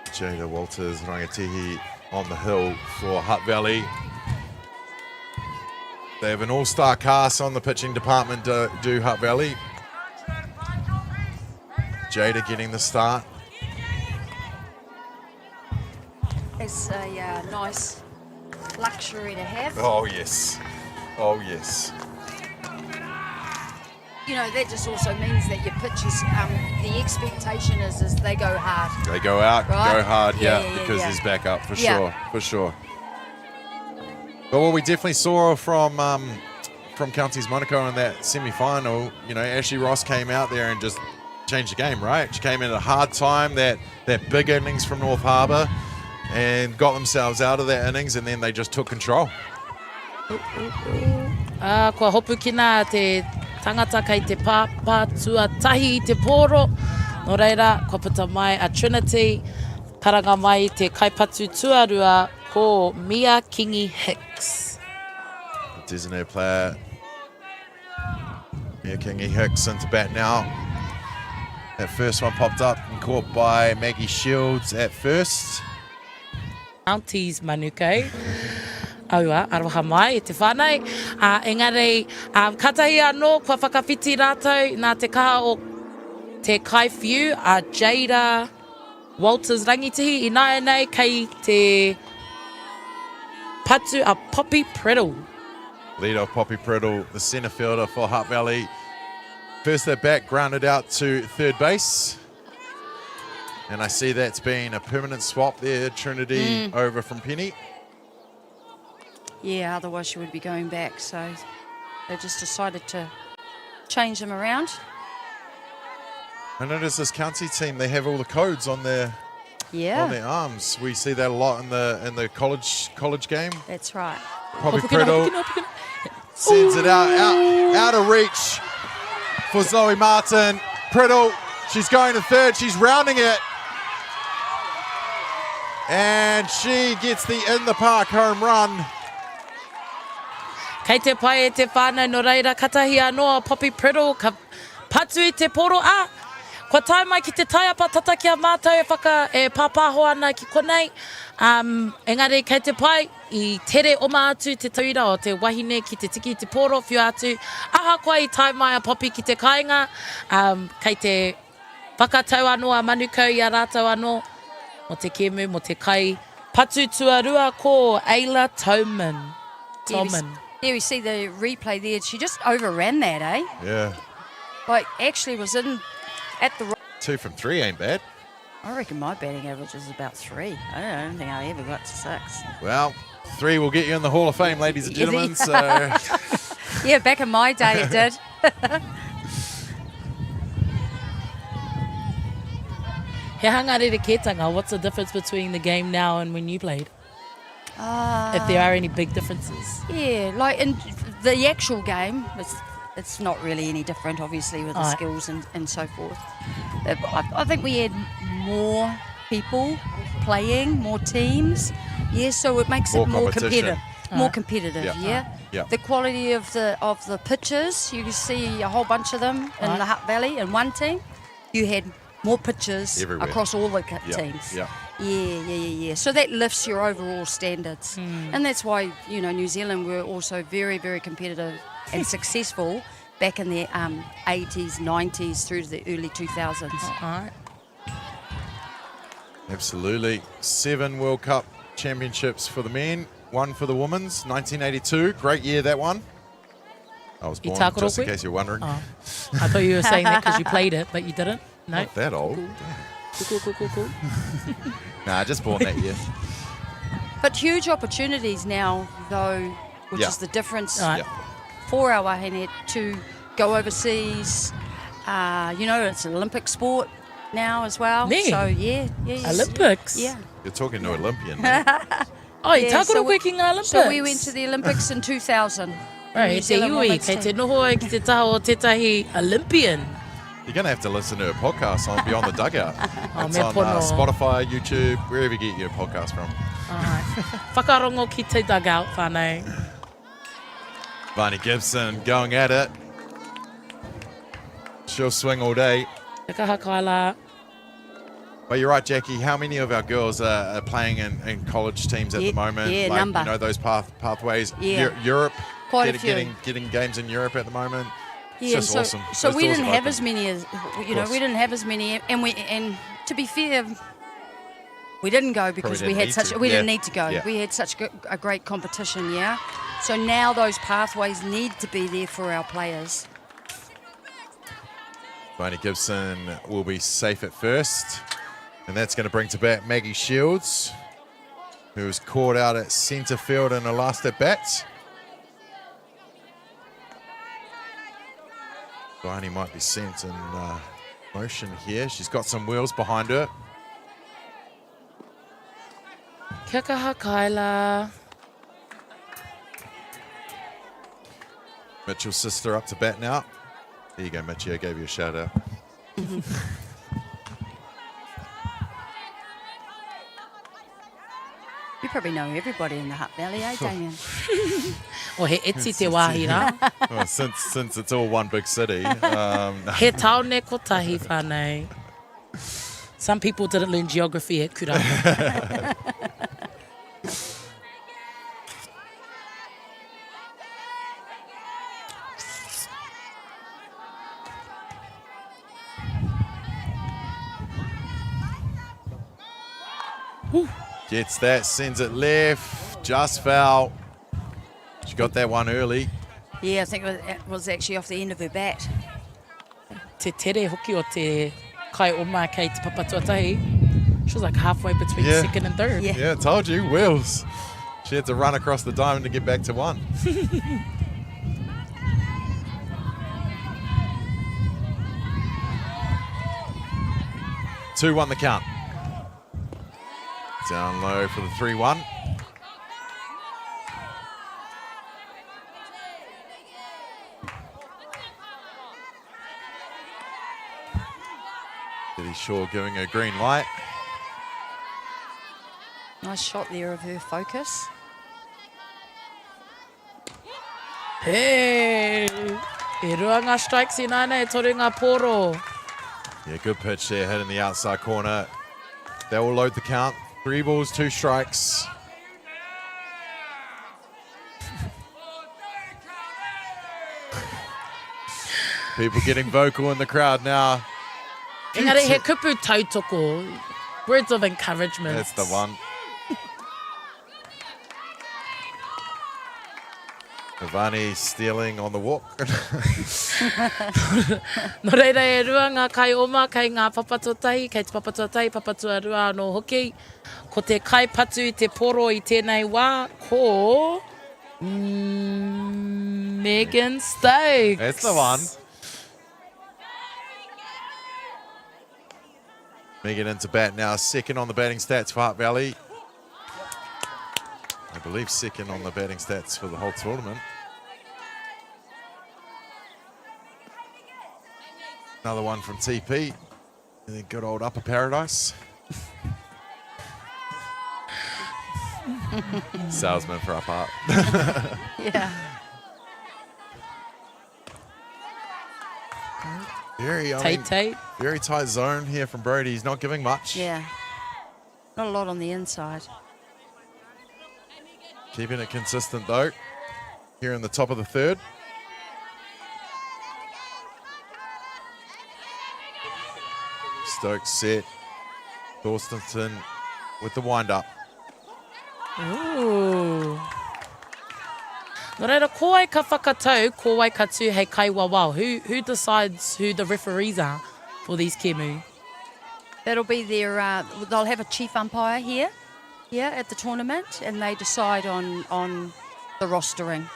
Jada Walters, Rangatihi on the hill for Hutt Valley. They have an all-star cast on the pitching department, do Hutt Valley. Jada getting the start. that's a nice luxury to have. Oh, yes. Oh, yes. You know, that just also means that your pitches, the expectation is they go hard. They go out, right? go hard, Yeah, because he's back up, for Yeah. sure, for sure. But what we definitely saw from Counties Monaco in that semi-final, you know, Ashley Ross came out there and just changed the game, right? She came in at a hard time, that big innings from North Harbour, and got themselves out of that innings, and then they just took control. Kua hopu kina te tangata kei te pāpā tuatahi I te pōro. No reira, kua puta mai a Trinity, karanga mai I te kaipatu tuarua ko Mia Kingi Hicks. Designated player, Mia Kingi Hicks into bat now. That first one popped up and caught by Maggie Shields at first. Counties Manukau. Aua, aroha mai I te whānei. Engari, katahi anō, kua whakawhiti rātou nā te kaha o te kaiwhiu a Jada Walters rangitihi I nāia nei kei te patu a Poppy Priddle. Lead off Poppy Priddle, the centre fielder for Hutt Valley. First at bat, grounded out to third base. And I see that's been a permanent swap there, Trinity over from Penny. Yeah, otherwise she would be going back. So they just decided to change them around. I notice this county team, they have all the codes on their arms. We see that a lot in the college game. That's right. Poppy Priddle sends it out of reach for Zoe Martin. Priddle, she's going to third, she's rounding it. And she gets the in the park home run. Kei te pai e te whānau no reira katahi anō Poppy Priddle ka patu I te poro kua tai mai ki te taiapa tataki a mātou e pāpāho ana ki konei. Engari kei te pai I tere oma atu te tauira o te wahine ki te tiki I te poro whiu atu. Aha koe I tai mai a Poppy ki te kāinga. Kei te whakatau anō a Manukau I a rātou anō. Mo te kemu, mo te kai. Patu tuarua ko Ayla Toman. There we see the replay there. She just overran that, eh? Yeah. Like, actually was in at the... 2 from 3 ain't bad. I reckon my batting average is about 3. I don't think I ever got to 6. Well, 3 will get you in the Hall of Fame, ladies and gentlemen. So yeah, back in my day it did. He hangarere ketanga, what's the difference between the game now and when you played? If there are any big differences. Yeah, like in the actual game, it's not really any different, obviously, with the skills and so forth. I think we had more people playing, more teams. Yeah, so it makes it more competitive. More competitive, yeah. The quality of the pitches, you can see a whole bunch of them in the Hutt Valley in one team. You had more pitches across all the teams. Yeah. So that lifts your overall standards. And that's why, you know, New Zealand were also very, very competitive and successful back in the 80s, 90s through to the early 2000s. Absolutely. 7 World Cup championships for the men, 1 for the women's, 1982. Great year, that one. I was born, just in case you're wondering. I thought you were saying that because you played it, but you didn't. No. Not that old. Cool. Nah, just born that year. But huge opportunities now, though, which is the difference for our wahine to go overseas. You know, it's an Olympic sport now as well. Nee. So, yeah. Olympics? Yeah. You're talking to Olympian. Olympics. So we went to the Olympics in 2000. Right, te iwi, kei te noho ki te taha o tētahi Olympian. You're going to have to listen to a podcast on Beyond the Dugout. It's on pono. Spotify, YouTube, wherever you get your podcast from. Whakarongo ki te dugout, whānei. Barney Gibson going at it. She'll swing all day. Te kaha kaila. But you're right, Jackie. How many of our girls are playing in college teams at the moment? Yeah, like, number. You know, those pathways. Yeah. Europe. Quite a few. Getting games in Europe at the moment. It's Yeah, just so, awesome. so Those we doors didn't have have opened. as many as, you know, we didn't have as many. And to be fair, We didn't go because we didn't need to go. Yeah. We had such a great competition, yeah. So now those pathways need to be there for our players. Bonnie Gibson will be safe at first. And that's going to bring to bat Maggie Shields, who was caught out at centre field in her last at bat. Bonnie might be sent in motion here. She's got some wheels behind her. Kia kaha Kyla. Mitchell's sister up to bat now. There you go, Mitchie. I gave you a shout out. You probably know everybody in the Hutt Valley, eh, Damien? O he eti te wāhira. Well, since it's all one big city. He taone kotahi whānei. Some people didn't learn geography at Kuranga. Gets that, sends it left, just foul. She got that one early. Yeah, I think it was actually off the end of her bat. Te tere hoki o te kai o mai kei te papatuatahi. She was like halfway between second and third. Yeah, I told you, wheels. She had to run across the diamond to get back to one. 2-1 the count. Down low for the 3-1. Eddie Shaw giving her green light. Nice shot there of her focus. Hey! E rua ngā strikes I nāna e toru ngā poro. Yeah, good pitch there, hitting the outside corner. That will load the count. 3 balls, 2 strikes. People getting vocal in the crowd now. Engari, he kupu tautoko. Words of encouragement. That's the one. Ivani stealing on the walk. No reira e rua ngā kai oma kei ngā papatuatahi, kei te papatuatahi, papatua rua anō hoki. Ko te kai patu I te poro I tēnei wā, ko Megan Stokes. That's the one. Megan into bat now, second on the batting stats for Hutt Valley. I believe second on the batting stats for the whole tournament. Another one from TP. And then good old Upper Paradise. Salesman for Upper Hutt. Yeah. Very tight zone here from Brody. He's not giving much. Yeah. Not a lot on the inside. Keeping it consistent though. Here in the top of the third. Stokes set. Thorstenson with the wind up. Ooh. No reira, ko ai ka whakatau, ko ai ka tū hei kai wawao. Who decides who the referees are for these kemu? That'll be their, they'll have a chief umpire here, at the tournament, and they decide on the rostering.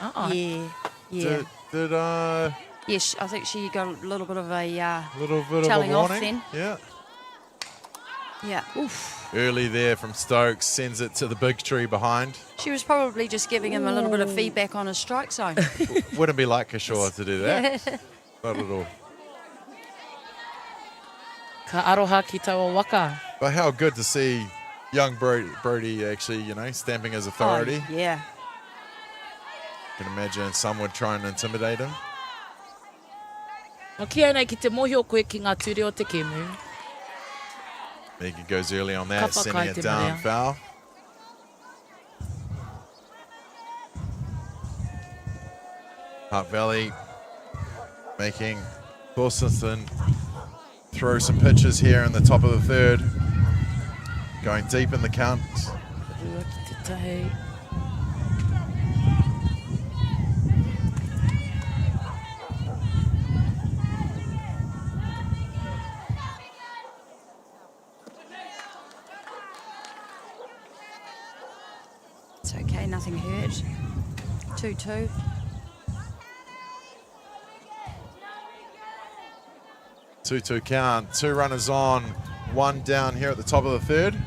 Yeah. Did Yes, I think she got a little bit of a little bit telling of a off warning? then. Yeah. Oof. Early there from Stokes, sends it to the big tree behind. She was probably just giving him a little bit of feedback on his strike zone. Wouldn't be like Kishore to do that. Not at all. Ka aroha ki taua waka. But how good to see young Brody actually, stamping his authority. Oh, yeah. Can imagine some would try and intimidate him. O kia nei ki te mohi o koe ki ngā ture o te kemu. Megan goes early on that, Ka sending whakai it te down marea. foul. Hutt Valley making Thorstenson throw some pitches here in the top of the third. Going deep in the count. It's okay, nothing hurt. 2-2. Two count, 2 runners on, 1 down here at the top of the third.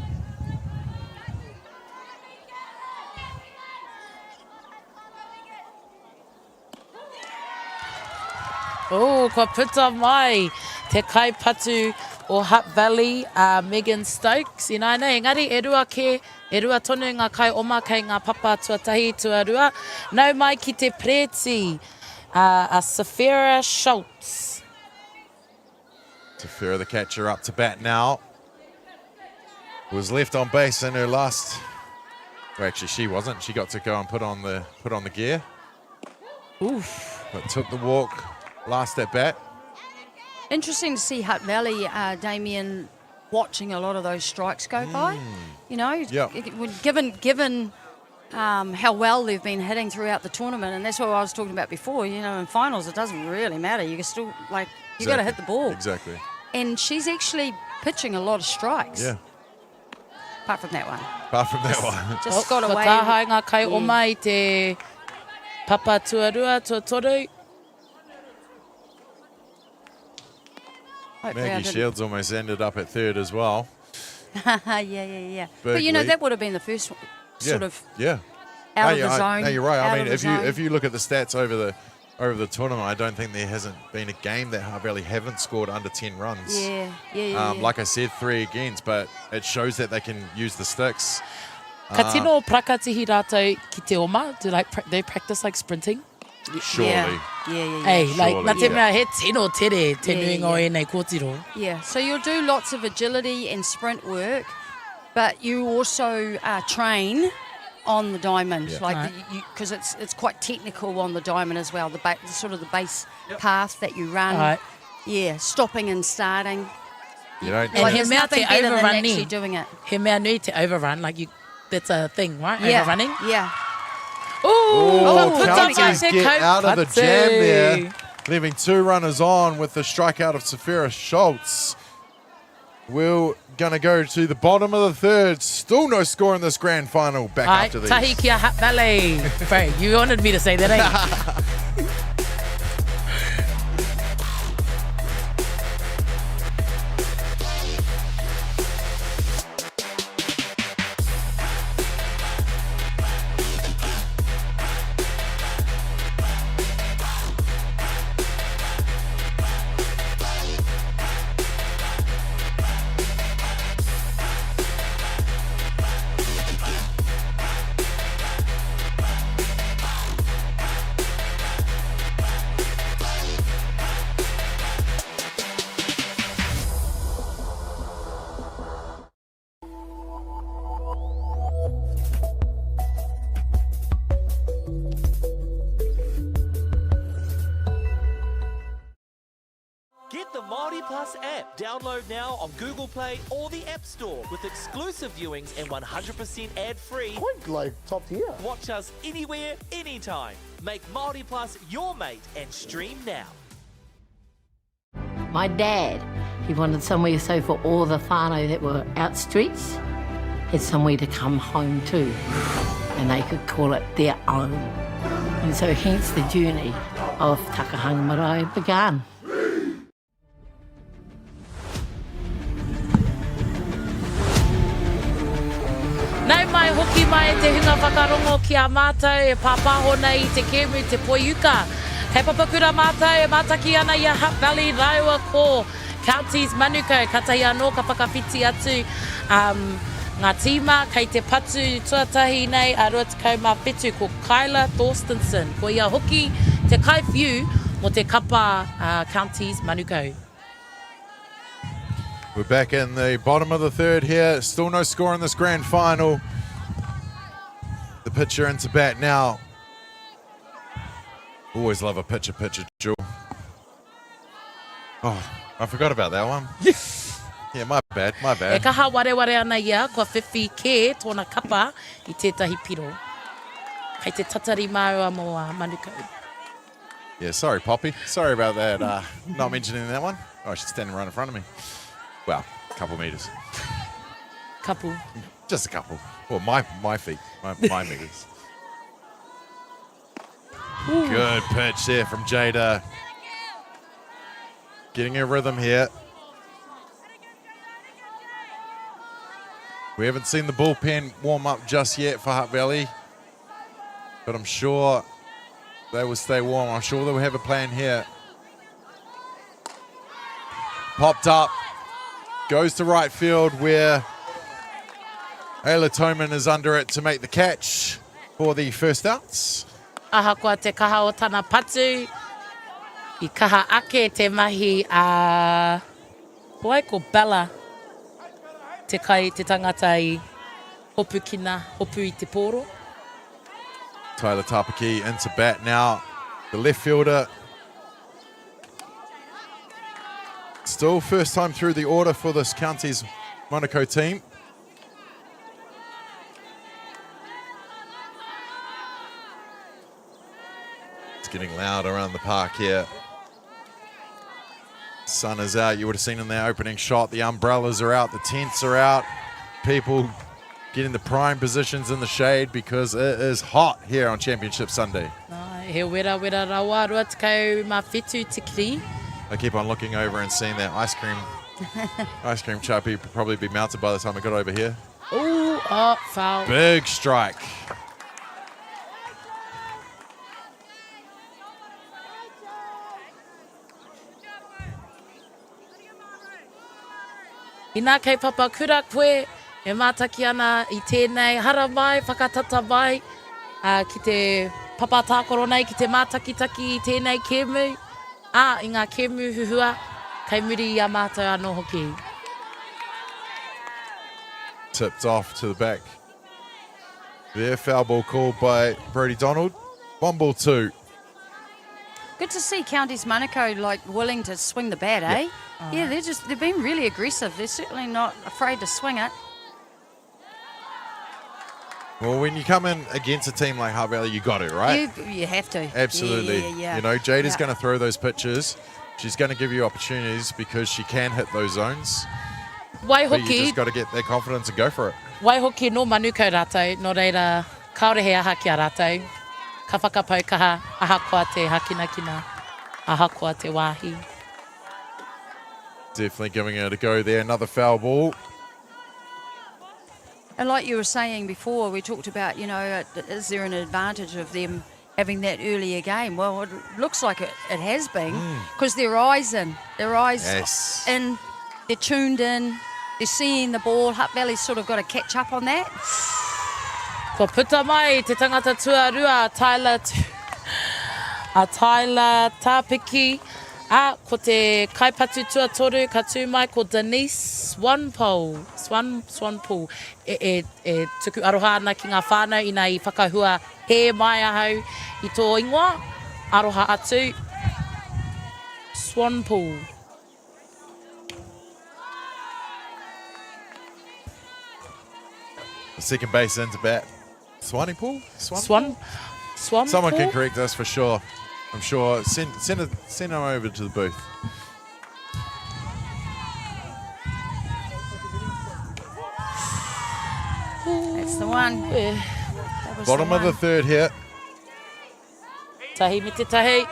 Oh, kua puta mai te kai patu o Hutt Valley, Megan Stokes. I nai nei, engari, e rua tonu ngā kai oma kei ngā papa tuatahi tuarua. Nau mai ki te preti, a Safira Schultz. Safira, the catcher, up to bat now. Was left on base in her last. Well, actually, she wasn't. She got to go and put on the gear. Oof. But took the walk last at bat. Interesting to see Hutt Valley, Damien, watching a lot of those strikes go by. You know, given how well they've been hitting throughout the tournament, and that's what I was talking about before. You know, in finals, it doesn't really matter. You can still you got to hit the ball. Exactly. And she's actually pitching a lot of strikes. Yeah. Apart from that one. Apart from that one. Just got away. Whakahai ngā kai oma I te papa tuarua tuatoru. Maggie Shields almost ended up at third as well. Yeah. But you know, that would have been the first one, sort of out of the zone. No, you're right. I mean, if you look at the stats over the tournament, I don't think there hasn't been a game that Hutt Valley haven't scored under 10 runs. Yeah. Like I said, 3 against, but it shows that they can use the sticks. Ka tino prakatihi rātou ki te oma? Do they practice like sprinting? Surely. Yeah. Hey, like, surely, nā te mea he tino tere te nuinga o enei kōtiro. Yeah, so you'll do lots of agility and sprint work, but you also train on the diamond, because it's quite technical on the diamond as well. The sort of the base path that you run. Right. Yeah, stopping and starting. You don't. And he there's mea nothing te better than overrun actually ni. doing it. He mea nui te overrun, like you. That's a thing, right? Yeah. Overrunning. Yeah. Oh, Counties te get out of the kaupatu. jam there, leaving 2 runners on with the strikeout of Safira Schultz. We're going to go to the bottom of the third. Still no score in this grand final. Back after these. Tahi kia Hutt Valley. Bro, you wanted me to say that, eh? Get the MāORI Plus app. Download now on Google Play or the App Store with exclusive viewings and 100% ad-free. Quite like top tier. Watch us anywhere, anytime. Make MāORI Plus your mate and stream now. My dad, he wanted somewhere so for all the whānau that were out streets, had somewhere to come home to, and they could call it their own. And so hence the journey of Takahanga Marae began. Nau mai hoki mai te hunga whakarongo ki a mātou e pāpaho nei I te kēmu te poiuka. Kei Papakura mātou e mātaki ana I a Hutt Valley Raiwa ko Counties Manukau. Katai anō ka whakawhiti atu ngā tīma kei te patu tuatahi nei a rua tekau mā whetu ko Kyla Thorstenson. Ko ia hoki te kai whiu mo te kapa Counties Manukau. We're back in the bottom of the third here. Still no score in this grand final. The pitcher into bat now. Always love a pitcher, Jewel. Oh, I forgot about that one. Yeah, my bad. E kaha wareware ana ia, kua whiwhi ke tōna kapa I tētahi piro. Kei te tatari māua mo a Manukau. Yeah, sorry, Poppy. Sorry about that. Not mentioning that one. Oh, she's standing right in front of me. Well, a couple metres. Couple. Just a couple. Well, my feet. My metres. Good pitch there from Jada. Getting her rhythm here. We haven't seen the bullpen warm up just yet for Hutt Valley, but I'm sure they will stay warm. I'm sure they'll have a plan here. Popped up, goes to right field where Ayla Toman is under it to make the catch for the first outs. Aha kua te kaha o tana patu. I kaha ake te mahi a... Poai ko Bella. Te kai te tangata I hopu kina, hopu I te poro. Tyler Tapaki into bat now. The left fielder. Still first time through the order for this county's Monaco team. It's getting loud around the park here. Sun is out. You would have seen in their opening shot, the umbrellas are out, the tents are out. People getting the prime positions in the shade because it is hot here on Championship Sunday. He wera rawa rua te kau ma whetu te kiri. I keep on looking over and seeing that ice cream chappy would probably be melted by the time I got over here. Ooh, foul. Big strike. Ina kei Papakura koe, e mātaki ana I tēnei hara mai, whakatata mai, ki te papatākoro nei, ki te mātakitaki I tēnei kēmu. I ngā kēmu huhua, kei muri I a mātou anō hoki. Tipped off to the back. There, foul ball called by Brody Donald. 1-2. Good to see Counties Manukau willing to swing the bat, eh? Yeah, they've been really aggressive. They're certainly not afraid to swing it. Well, when you come in against a team like Hutt Valley, you got to, right? You have to. Absolutely. Yeah. You know, Jada's going to throw those pitches. She's going to give you opportunities because she can hit those zones. Wai But you hoki, just got to get that confidence and go for it. wai hoki no Manukau rātou, no reira kaore he aha ki a rātou. Ka whakapau kaha, aha koa te hakinakina, aha koa te wāhi. Definitely giving it a go there. Another foul ball. And like you were saying before, we talked about, is there an advantage of them having that earlier game? Well, it looks like it has been because their eyes in. Their eyes Yes. in. They're tuned in. They're seeing the ball. Hutt Valley's sort of got to catch up on that. Ko puta mai te tangata tuarua, Tyler Tapiki. Ko te kaipatu tuatoru ka tū mai ko Denise Swanpool. Swanpool. E tuku aroha ana ki ngā whānau ina I whakahua he mai ahau I tō ingoa. Aroha atu. Swanpool. Second base into bat. Swanepoel? Swan. Someone can correct us for sure. I'm sure. Send them over to the booth. That's the one. That was Bottom the of the one. third here. Tahi me te tahi.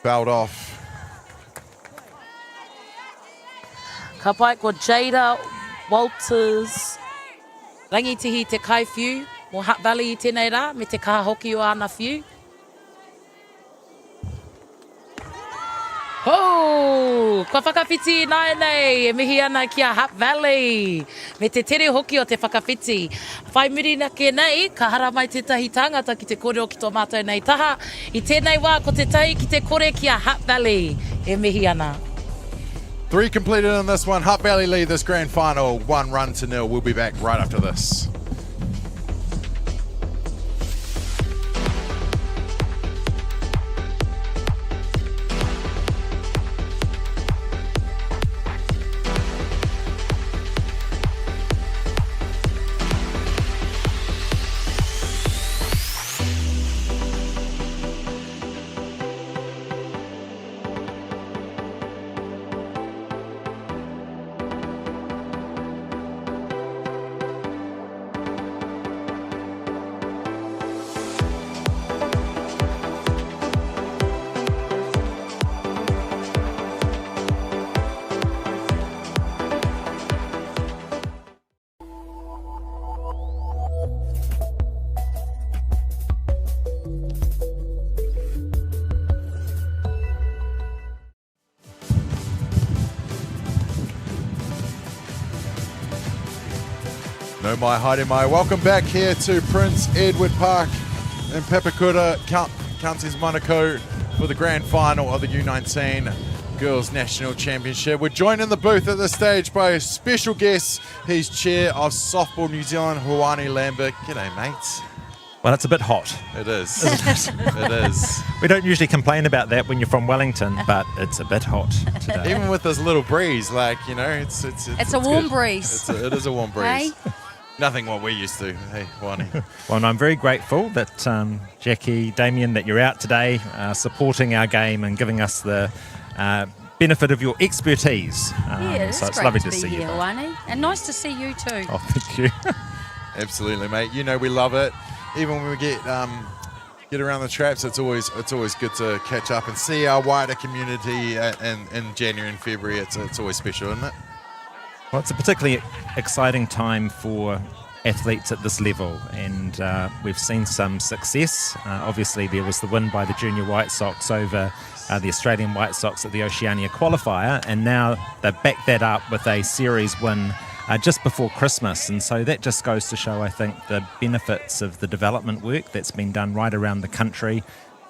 Fouled off. Ka pai ko Jada Walters. Rangitihi te kaiwhiu. Mo Hutt Valley I tēnei rā, me te kaha hoki o ana whiu. Ho! Kua whakawhiti nai nei, e mihi ana ki a Hutt Valley. Me te tere hoki o te whakawhiti. Whai muri na ke nei, ka hara mai tētahi tāngata ki te kore o ki tō mātou nei taha. I tēnei wā ko te tai ki te kore ki a Hutt Valley. E mihi ana. 3 completed in this one. Hutt Valley lead this grand final 1-0. We'll be back right after this. No mai, haere mai. Welcome back here to Prince Edward Park in Papakura, Counties Manukau for the grand final of the U19 Girls National Championship. We're joined in the booth at this stage by a special guest. He's chair of Softball New Zealand, Hawani Lambert. G'day, mates. Well, it's a bit hot. It is. It is. We don't usually complain about that when you're from Wellington, but it's a bit hot today. Even with this little breeze, like, you know, it's a warm breeze. It is a warm breeze. Hey? Nothing what we're used to. Hey, Wani. Well, and I'm very grateful that Jackie, Damien, that you're out today supporting our game and giving us the benefit of your expertise. So it's lovely to see you. Wani. And nice to see you too. Oh, thank you. Absolutely, mate. You know we love it. Even when we get around the traps, it's always good to catch up and see our wider community in January and February. It's always special, isn't it? Well, it's a particularly exciting time for athletes at this level, and we've seen some success. Obviously, there was the win by the Junior White Sox over the Australian White Sox at the Oceania qualifier, and now they've backed that up with a series win just before Christmas. And so that just goes to show, I think, the benefits of the development work that's been done right around the country.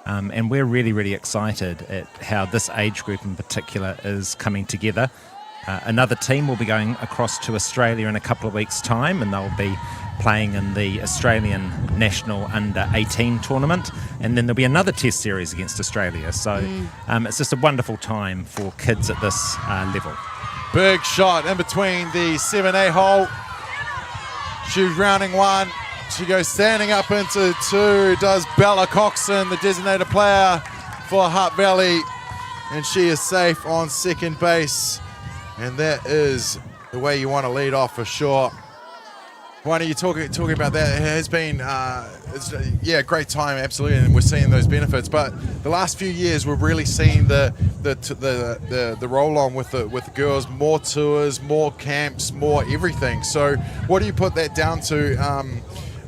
And we're really, really excited at how this age group in particular is coming together. Another team will be going across to Australia in a couple of weeks' time, and they'll be playing in the Australian National Under-18 tournament, and then there'll be another test series against Australia. So it's just a wonderful time for kids at this level. Big shot in between the 7A hole. She's rounding one. She goes standing up into two. Does Bella Coxon, the designated player for Hutt Valley, and she is safe on second base. And that is the way you want to lead off for sure. Why are you talking about that? It has been, a great time, absolutely, and we're seeing those benefits. But the last few years, we're really seeing the roll on with the girls, more tours, more camps, more everything. So, what do you put that down to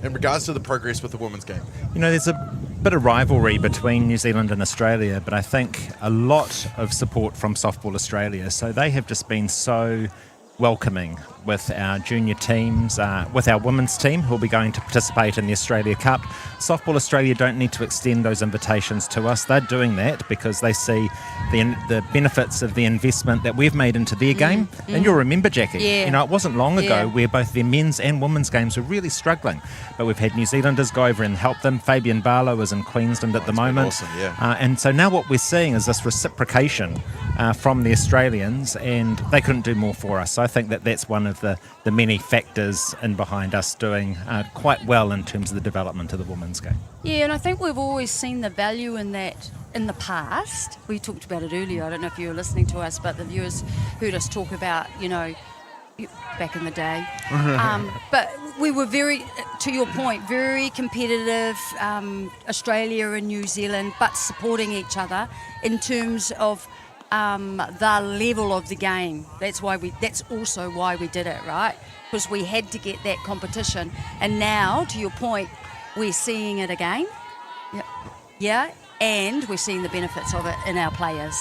in regards to the progress with the women's game? You know, there's a bit of rivalry between New Zealand and Australia, but I think a lot of support from Softball Australia. So they have just been so welcoming with our junior teams, with our women's team who will be going to participate in the Australia Cup. Softball Australia don't need to extend those invitations to us. They're doing that because they see the benefits of the investment that we've made into their game. And you'll remember, Jackie, you know, it wasn't long ago where both their men's and women's games were really struggling. But we've had New Zealanders go over and help them. Fabian Barlow is in Queensland at the moment. Awesome, and so now what we're seeing is this reciprocation from the Australians, and they couldn't do more for us. So I think that that's one of the many factors in behind us doing quite well in terms of the development of the women's game. Yeah, and I think we've always seen the value in that in the past. We talked about it earlier. I don't know if you were listening to us, but the viewers heard us talk about, you know, back in the day. But we were very, to your point, very competitive, Australia and New Zealand, but supporting each other in terms of the level of the game. That's also why we did it, right? Because we had to get that competition. And now, to your point, we're seeing it again. Yeah, and we're seeing the benefits of it in our players.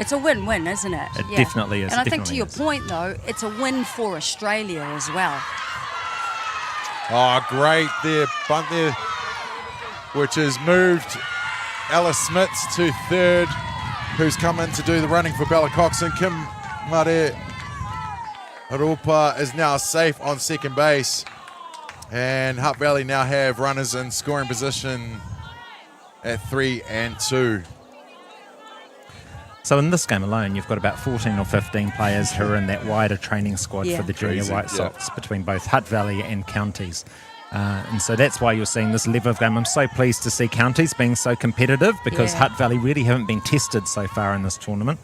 It's a win-win, isn't it? It definitely is. And I think to your point, though, it's a win for Australia as well. Oh, great there. Bunt there, which has moved Ella Smits to third, who's come in to do the running for Bella Cox, and Kim Mare Rupa is now safe on second base. And Hutt Valley now have runners in scoring position at 3 and 2. So in this game alone, you've got about 14 or 15 players who are in that wider training squad for the Junior White Sox between both Hutt Valley and Counties. And so that's why you're seeing this level of game. I'm so pleased to see Counties being so competitive because Hutt Valley really haven't been tested so far in this tournament.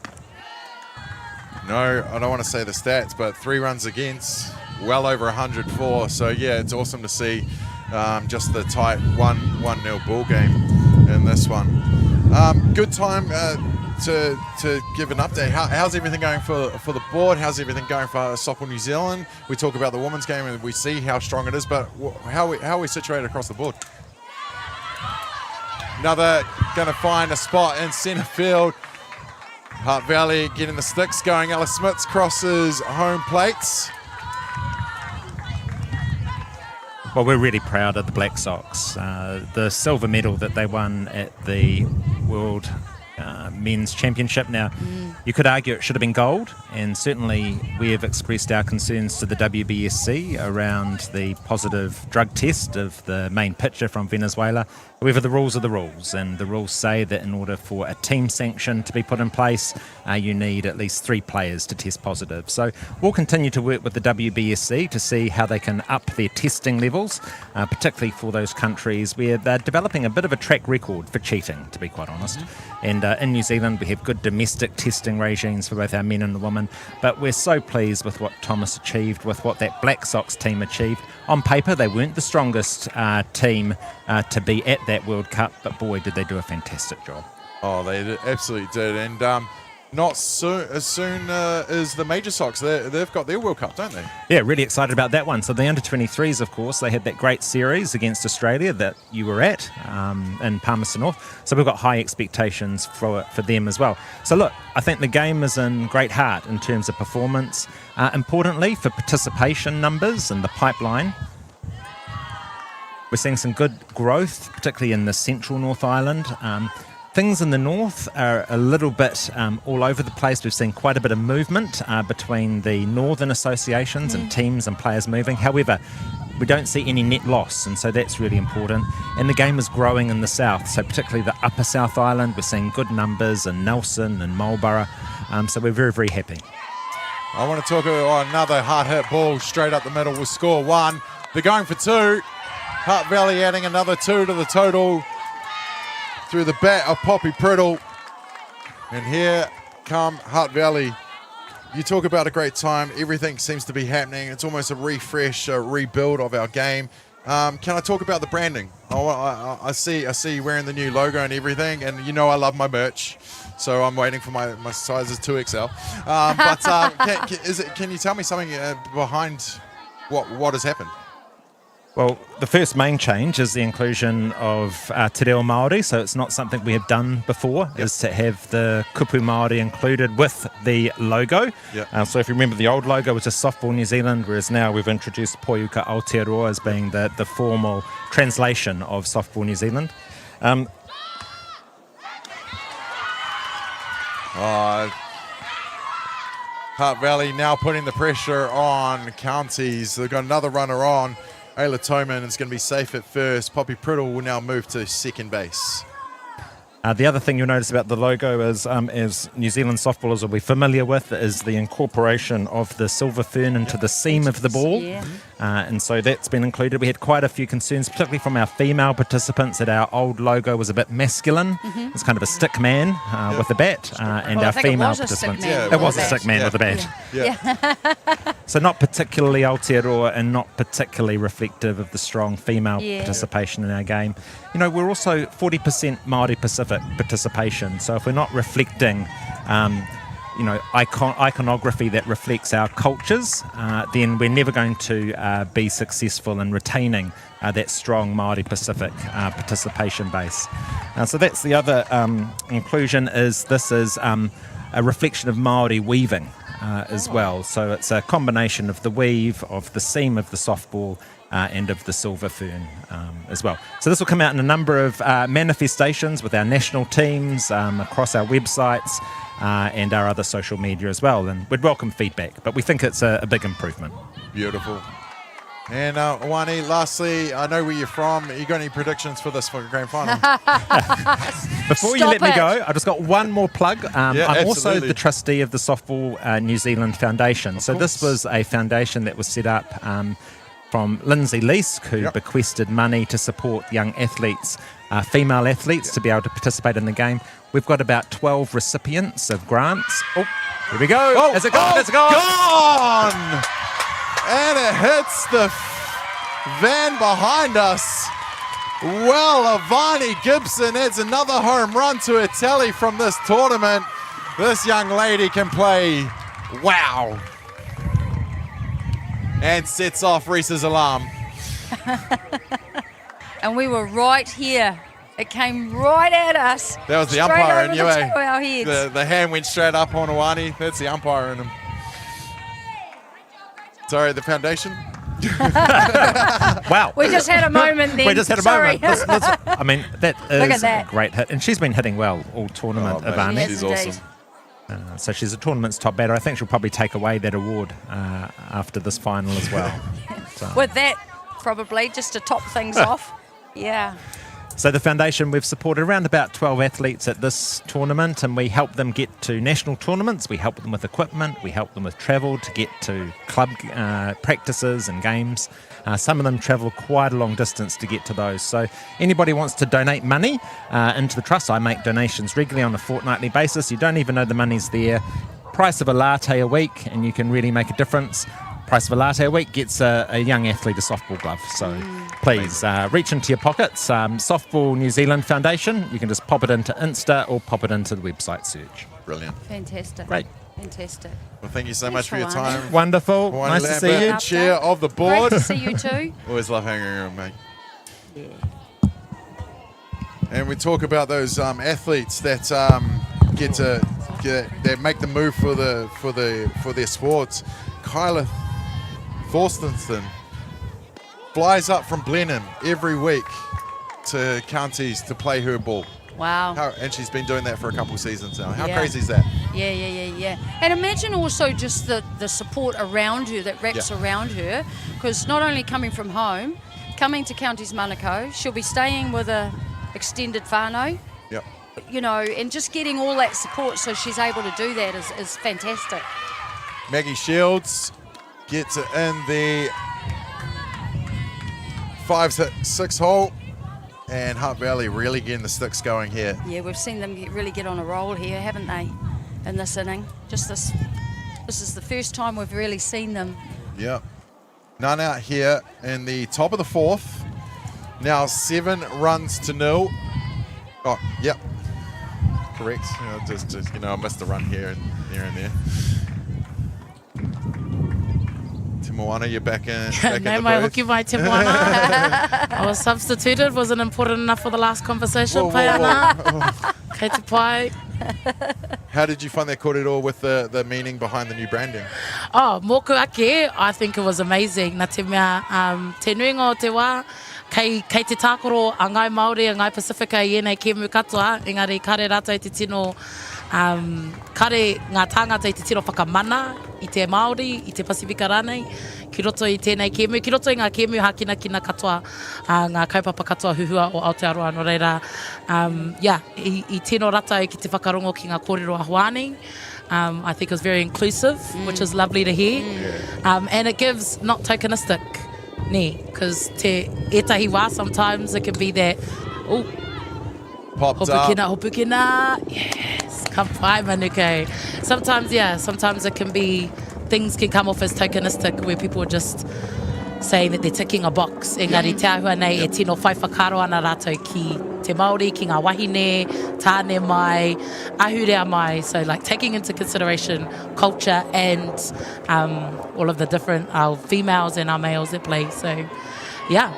No, I don't want to say the stats, but 3 runs against, well over 100 for. So, yeah, it's awesome to see just the tight 1-0 ball game in this one. Good time to give an update. How's everything going for the board? How's everything going for Softball New Zealand? We talk about the women's game and we see how strong it is, but how are we situated across the board? Another going to find a spot in centre field. Hutt Valley getting the sticks going. Ella Smits crosses home plates. Well, we're really proud of the Black Sox. The silver medal that they won at the World Men's Championship. Now, you could argue it should have been gold, and certainly we have expressed our concerns to the WBSC around the positive drug test of the main pitcher from Venezuela. However, the rules are the rules, and the rules say that in order for a team sanction to be put in place, you need at least 3 players to test positive. So we'll continue to work with the WBSC to see how they can up their testing levels, particularly for those countries where they're developing a bit of a track record for cheating, to be quite honest. And in New Zealand, we have good domestic testing regimes for both our men and the women, but we're so pleased with what Thomas achieved, with what that Black Sox team achieved. On paper, they weren't the strongest team to be at that World Cup, but boy, did they do a fantastic job. Oh, they absolutely did. And not as soon as the major Sox. They've got their World Cup, don't they? Yeah, really excited about that one. So the under-23s, of course, they had that great series against Australia that you were at in Palmerston North. So we've got high expectations for them as well. So look, I think the game is in great heart in terms of performance. Importantly, for participation numbers and the pipeline, we're seeing some good growth, particularly in the central North Island. Things in the north are a little bit all over the place. We've seen quite a bit of movement between the northern associations and teams and players moving. However, we don't see any net loss, and so that's really important. And the game is growing in the south, so particularly the upper South Island. We're seeing good numbers in Nelson and Marlborough, so we're very, very happy. I want to talk about another hard-hit ball straight up the middle. We'll score 1. They're going for 2. Hutt Valley adding another 2 to the total through the bat of Poppy Priddle. And here come Hutt Valley. You talk about a great time. Everything seems to be happening. It's almost a refresh, a rebuild of our game. Can I talk about the branding? I see you wearing the new logo and everything, and you know I love my merch, so I'm waiting for my size is 2XL. Can you tell me something behind what has happened? Well, the first main change is the inclusion of Te Reo Māori, so it's not something we have done before, is to have the kupu Māori included with the logo. So if you remember, the old logo was just Softball New Zealand, whereas now we've introduced Poiuka Aotearoa as being the formal translation of Softball New Zealand. Hutt Valley now putting the pressure on Counties. They've got another runner on. Ayla Toman is going to be safe at first. Poppy Priddle will now move to second base. The other thing you'll notice about the logo is, as New Zealand softballers will be familiar with, is the incorporation of the silver fern into the seam of the ball. And so that's been included. We had quite a few concerns, particularly from our female participants, that our old logo was a bit masculine. It's kind of a stick man with a bat. And our female participants. It was a stick man with a bat. So not particularly Aotearoa and not particularly reflective of the strong female participation in our game. You know, we're also 40% Māori Pacific participation. So if we're not reflecting, iconography that reflects our cultures, then we're never going to be successful in retaining that strong Māori Pacific participation base. So that's the other inclusion. This is a reflection of Māori weaving as well. So it's a combination of the weave, of the seam of the softball, and of the silver fern as well. So this will come out in a number of manifestations with our national teams, across our websites, and our other social media as well. And we'd welcome feedback, but we think it's a big improvement. Beautiful. And Wani, lastly, I know where you're from. You got any predictions for this for the grand final? Before you let me go, I just got one more plug. I'm also absolutely. the trustee of the Softball New Zealand Foundation. So this was a foundation that was set up from Lindsay Leask, who bequested money to support young athletes, female athletes, to be able to participate in the game. We've got about 12 recipients of grants. Oh, here we go. Oh, Has it gone? Has it gone? Gone! And it hits the van behind us. Well, Avani Gibson adds another home run to her tally from this tournament. This young lady can play. Wow. And sets off Reese's alarm. And we were right here. It came right at us. That was the straight umpire over in the you, top of our heads. The hand went straight up on Awani. That's the umpire in him. Sorry, the foundation. Wow. We just had a moment then. We just had a Sorry. moment. I mean, that Look at is that. a great hit. And she's been hitting well all tournament, Avani. Yes, she's awesome. So she's a tournament's top batter. I think she'll probably take away that award after this final as well. So. With that, probably, just to top things off. Yeah. So the foundation, we've supported around about 12 athletes at this tournament, and we help them get to national tournaments. We help them with equipment. We help them with travel to get to club practices and games. Some of them travel quite a long distance to get to those. So anybody wants to donate money into the trust, I make donations regularly on a fortnightly basis. You don't even know the money's there. Price of a latte a week, and you can really make a difference. Price of a latte a week gets a young athlete a softball glove. So please reach into your pockets. Softball New Zealand Foundation. You can just pop it into Insta or pop it into the website search. Brilliant. Fantastic. Great. Fantastic. Well, thank you so much for your time. Wonderful. Wani Nice to see you. Chair of the board. Great to see you too. Always love hanging around, mate. Yeah. And we talk about those athletes that that make the move for their sports. Kyla Thorstenson flies up from Blenheim every week to counties to play her ball. Wow. And she's been doing that for a couple of seasons now. How Yeah. crazy is that? Yeah. And imagine also just the support around her that wraps around her, because not only coming from home, coming to Counties Manukau, she'll be staying with a extended whānau. Yep. You know, and just getting all that support so she's able to do that is fantastic. Maggie Shields gets it in the 5-6 hole, and Hutt Valley really getting the sticks going here. Yeah, we've seen them really get on a roll here, haven't they, in this inning? Just this is the first time we've really seen them. Yep. None out here in the top of the fourth. Now 7 runs to 0. Oh, yep. Correct. Just I missed the run here and there. Te Moana, you're back in. Back No, in my the hoki booth. mai te moana. I was substituted. Wasn't important enough for the last conversation. Whoa, Pai whoa, ana. whoa. Kei te pai. How did you find that kōrero with the meaning behind the new branding? Oh, moku ake, I think it was amazing. Nā te mea, te nuinga o te wā, kei te tākoro a ngai Māori, a ngai Pasifika i enei kēmu katoa, engari kare rātou te tino, kare ngā tāngata i te tino whakamana, i te Māori, i te Pasifika rānei, ki roto i tēnei kēmu, ki roto i ngā kēmu hākina kina katoa, ngā kaupapa katoa huhua o Aotearoa, no reira, i tino rātou ki te whakarongo ki ngā kōrero a Hawani. I think it was very inclusive, which is lovely to hear. And it gives not tokenistic, because te etahi wā, sometimes it can be that, Popped hopukina, yes, ka pai manuke. Sometimes it can be, things can come off as tokenistic, where people are just saying that they're ticking a box. Engari te ahua nei e tino whai whakaro ana rātou ki te Māori, ki ngā wahine, tāne mai, ahurea mai. So like taking into consideration culture and all of the different our females and our males that play. So yeah,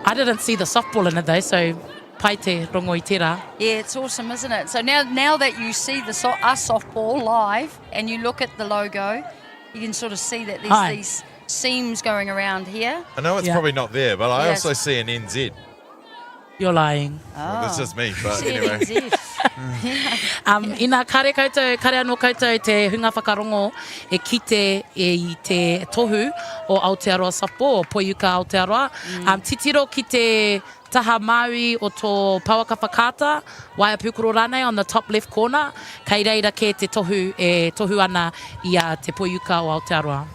I didn't see the softball in it though, so pai te rongo I tērā. Yeah, it's awesome, isn't it? So now that you see us softball live and you look at the logo, you can sort of see that there's these seams going around here. I know it's probably not there, but I Yes. also see an NZ. You're lying. Well, that's just me, but See anyway. an NZ. Ina kare anō koutou te hunga whakarongo e kite I te tohu o Aotearoa softball, o Poiuka Aotearoa. Titiro ki te taha Māori o tō Pauaka Whakata, Waia Pūkoro rānei on the top left corner. Kei reira ke te tohu e tohu ana I te Poiuka o Aotearoa.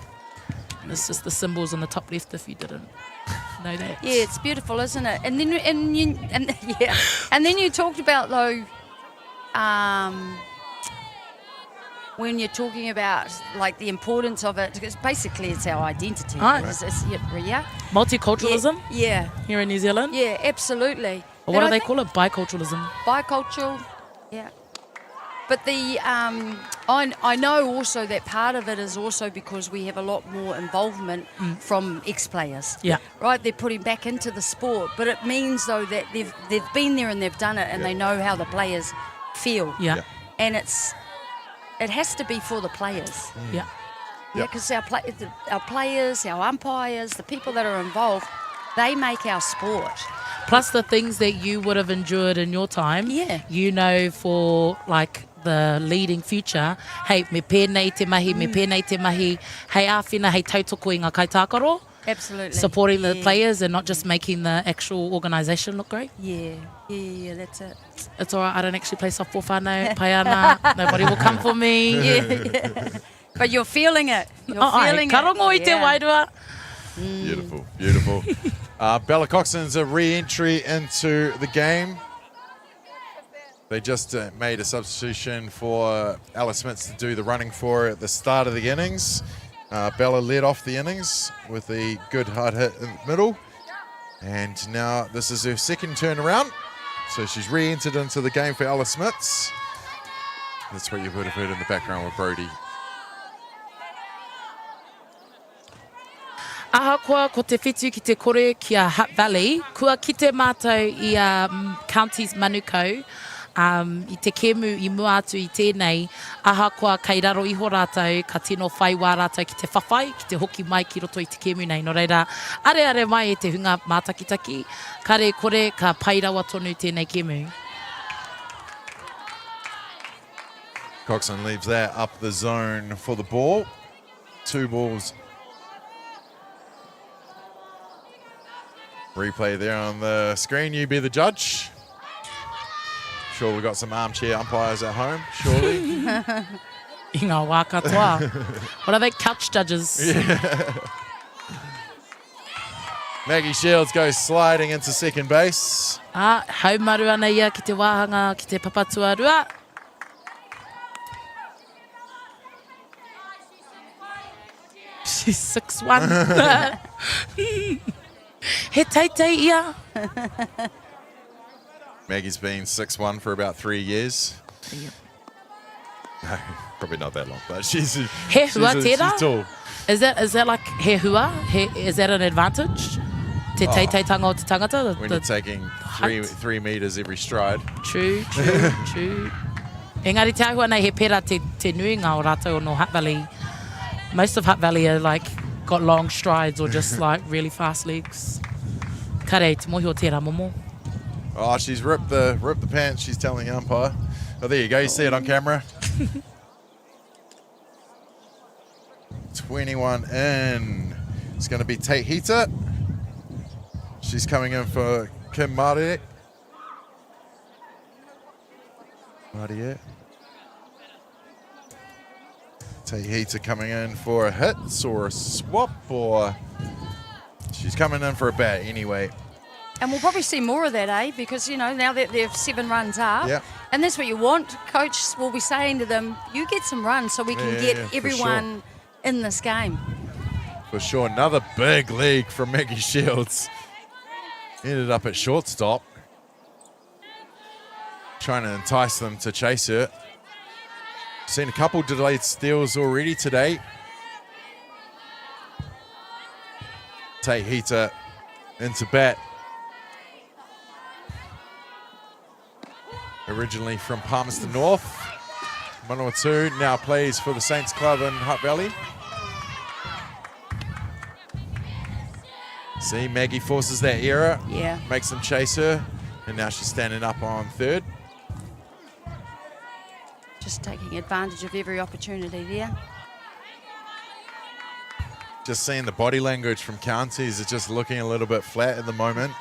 It's just the symbols on the top left if you didn't know that. Yeah, it's beautiful, isn't it? And then and then you talked about though, when you're talking about like the importance of it, because basically it's our identity. Yeah. Multiculturalism? Yeah. Here in New Zealand? Yeah, absolutely. Or what do they call it? Biculturalism. Bicultural, yeah. But the I know also that part of it is also because we have a lot more involvement from ex-players. Yeah. Right, they're putting back into the sport, but it means though that they've been there and they've done it and they know how the players feel. Yeah. And it has to be for the players. Yeah. Yeah, because our players, our umpires, the people that are involved, they make our sport. Plus the things that you would have endured in your time, you know, for like the leading future, hey, me pēnei te mahi, hey āwhina, hey tautoko I ngā kaitākaro. Absolutely. Supporting the players and not just making the actual organisation look great. Yeah, that's it. It's all right, I don't actually play softball whānau, pai ana, nobody will come for me. Yeah. But you're feeling it. You're feeling it. Ka rongo I te wairua. Beautiful, beautiful. Bella Coxon's a re-entry into the game. They just made a substitution for Alice Smith to do the running for at the start of the innings. Bella led off the innings with a good hard hit in the middle. And now this is her second turnaround. So she's re-entered into the game for Alice Smiths. That's what you would have heard in the background with Brody. Ahakoa ko te whitu ki te kore ki a Hutt Valley, kua ki te mātou I a counties Manukau, I te kemu I mua atu I tēnei, ahakoa kei raro iho rātou, ka tino whai wā rātou ki te whawhai, ki te hoki mai ki roto I te kemu nei. No reira, are mai e te hunga mātakitaki, kare kore ka pai rawa tonu tēnei kemu. Coxon leaves that up the zone for the ball. 2 balls. Replay there on the screen. You be the judge. Sure, we've got some armchair umpires at home, surely. I ngā wā katoa. What are they, couch judges? Yeah. Maggie Shields goes sliding into second base. Haumaru ana ia ki te wāhanga, ki te papatua rua. She's 6'1". He teitei ia. Maggie's been 6'1" for about 3 years. Yep. No, probably not that long, but she's He hua tērā? she's tall. Is that like he hua? Is that an advantage? Te teitei tanga o te tangata? When you're taking 3 meters every stride. True. Engari te ahua nei he pera te nuinga o rātou o no Hutt Valley. Most of Hutt Valley are like got long strides or just like really fast legs. Kare, te mohi o tērā momo. Oh, she's ripped the pants, she's telling the umpire. Oh, there you go, you see it on camera. 21 in. It's going to be Tate Hita. She's coming in for Kim Māori. Tate Hita coming in for a hit or a swap, or she's coming in for a bat anyway. And we'll probably see more of that, because, you know, now that they're 7 runs up, and that's what you want. Coach will be saying to them, you get some runs so we can get everyone in this game. For sure. Another big league from Maggie Shields. Ended up at shortstop. Trying to entice them to chase her. Seen a couple delayed steals already today. Tate Hita into bat. originally from Palmerston North. Manawatu now plays for the Saints Club in Hutt Valley. See, Maggie forces that error. Yeah. Makes them chase her. And now she's standing up on third. Just taking advantage of every opportunity there. Just seeing the body language from Counties is just looking a little bit flat at the moment.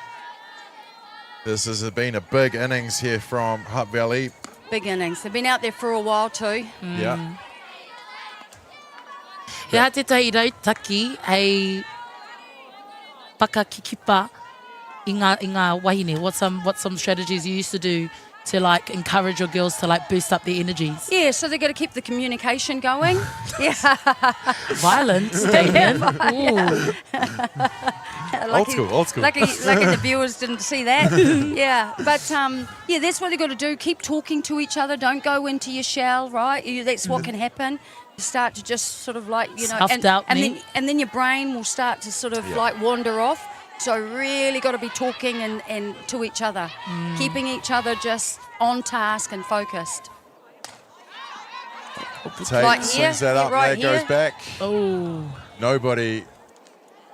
This has been a big innings here from Hutt Valley. Big innings. They've been out there for a while too. Yeah. He ha te tai rautaki hei whakakikipa I ngā wahine. What's some strategies you used to do to like encourage your girls to like boost up their energies? Yeah, so they've got to keep the communication going. Yeah. Violence, Damien. Old school. Lucky the viewers didn't see that. Yeah, but yeah, that's what they've got to do. Keep talking to each other. Don't go into your shell, right? That's what can happen. You start to just sort of like, you know, and then your brain will start to sort of like wander off. So really got to be talking and to each other, keeping each other just on task and focused. Tate swings that up, right there goes back. Oh. Nobody.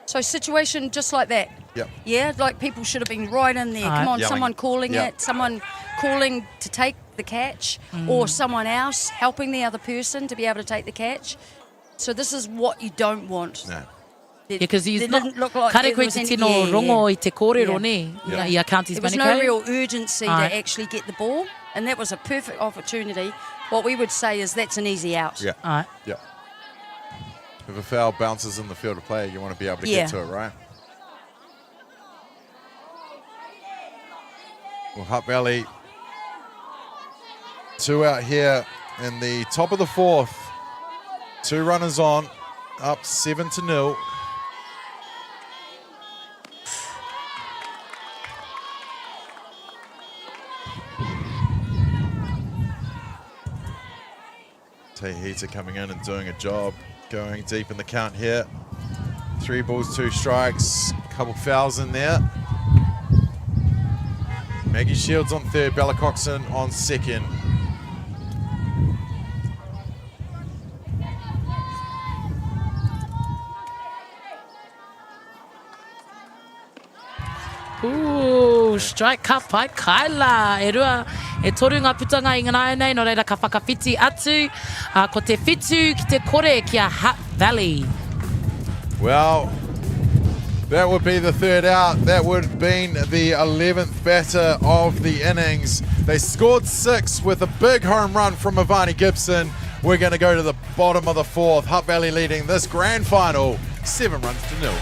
So situation just like that. Yep. Yeah, like people should have been right in there. Come on, Yelling. someone calling it, someone calling to take the catch, or someone else helping the other person to be able to take the catch. So this is what you don't want. No. Because he's It not didn't look like kare there koe was te any- tino yeah, rongo yeah. I te kōrero Yeah. ne Yeah. I a Counties There was Manukau. no real urgency Aye. to actually get the ball, and that was a perfect opportunity. What we would say is that's an easy out. Yeah. Aye. Yeah. If a foul bounces in the field of play, you want to be able to Yeah. get to it, right? Well, Hutt Valley, 2 out here in the top of the 4th. 2 runners on, up 7-0. Tahita coming in and doing a job, going deep in the count here. 3 balls, 2 strikes, a couple fouls in there. Maggie Shields on third, Bella Coxon on second. Ooh, strike ka pai kaila. E rua, e toru ngā putanga i ngā nei, no reira ka whakawhiti atu. Ko te whitu ki te kore ki a Hutt Valley. Well, that would be the 3rd out. That would have been the 11th batter of the innings. They scored 6 with a big home run from Ivani Gibson. We're going to go to the bottom of the 4th. Hutt Valley leading this grand final 7-0.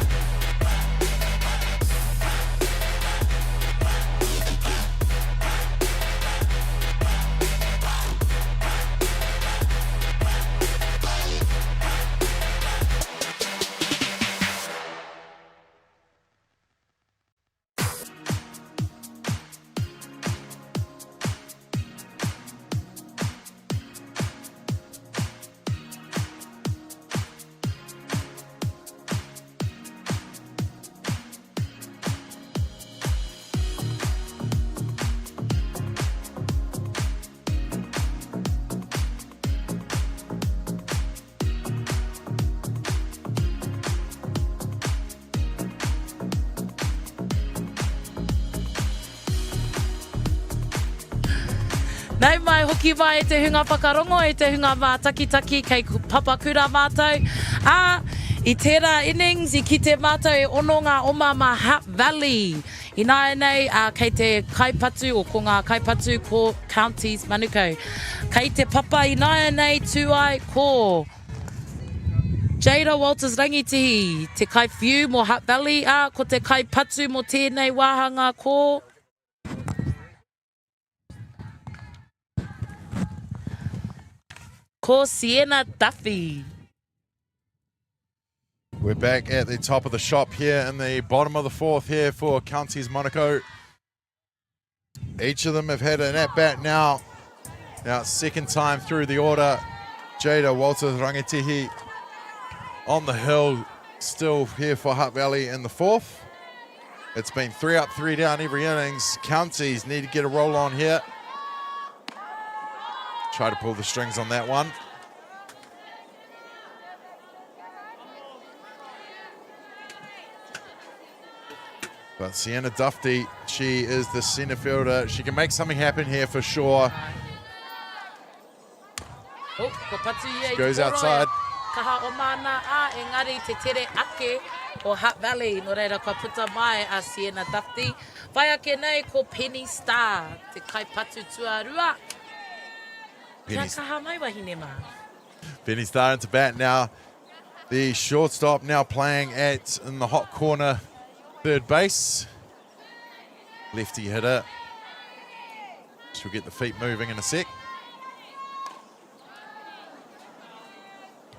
Nei mai hoki mai e te hunga whakarongo, e te hunga mā taki kei Papakura mātou. I tērā innings, I ki te mātou e ono ngā oma mā Hutt Valley. I nāi nei, kei te kaipatu o ko ngā kaipatu ko Counties Manukau. Kei te papa I nāi nei tuai ko Jada Walters rangitihi, te kaiwhiu mo Hutt Valley, ko te kaipatu mo tēnei wāhanga ko Sienna Duffy. We're back at the top of the shop here in the bottom of the 4th here for Counties Monaco. Each of them have had an at-bat now. Now it's 2nd time through the order. Jada Walters Rangitihi on the hill, still here for Hutt Valley in the 4th. It's been 3 up, 3 down every innings. Counties need to get a roll on here. try to pull the strings on that one. But Sienna Duffy, she is the centre fielder. She can make something happen here for sure. She goes outside. Kaha o mana a engari te tere ake o Hutt Valley. No reira kua puta mai a Sienna Duffy. Vai ake nei ko Penny Star, te kaipatu tuarua. Kia kaha mai wahine ma. Penny Star into bat now. The shortstop now playing in the hot corner, third base. Lefty hitter. She'll get the feet moving in a sec.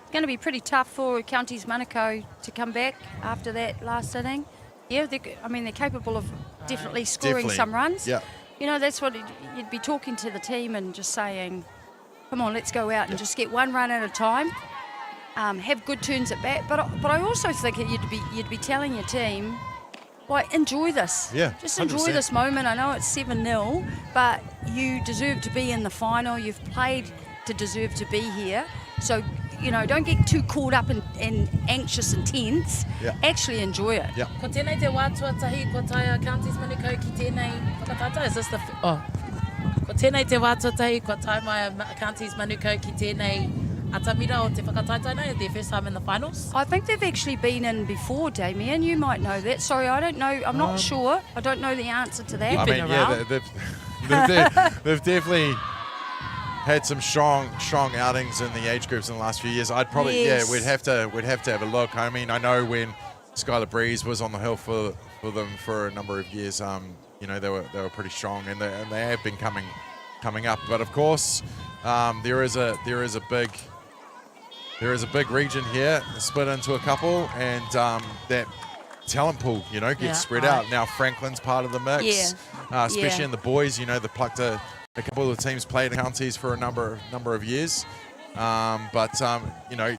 It's going to be pretty tough for Counties Manukau to come back after that last inning. Yeah, they're capable of definitely scoring some runs. Yeah. You know, that's what you'd be talking to the team and just saying, come on, let's go out and just get one run at a time. Have good turns at bat. But I also think you'd be telling your team, like, enjoy this. Yeah, just enjoy 100%. this moment. I know it's 7-0, but you deserve to be in the final. You've played to deserve to be here. So, you know, don't get too caught up and anxious and tense. Yeah. Actually enjoy it. Yeah. Ko tēnei te wātua tahi ko taia Counties Manukau ki tēnei whakatata. Is this the... Ko tēnei te wātua tahi ko taia mai Counties Manukau ki tēnei atamira o te whakataita nei, their first time in the finals? I think they've actually been in before, Damien. You might know that. Sorry, I don't know. I'm not sure. I don't know the answer to that. You've been around. Yeah, they've definitely had some strong outings in the age groups in the last few years. I'd probably we'd have to have a look. I mean, I know when Skylar Breeze was on the hill for them for a number of years, you know, they were pretty strong, and they have been coming up. But of course, there is a big region here, split into a couple, and that talent pool, you know, gets spread out. Now Franklin's part of the mix, especially in the boys. You know, they plucked a couple of the teams played in counties for a number of years, but you know,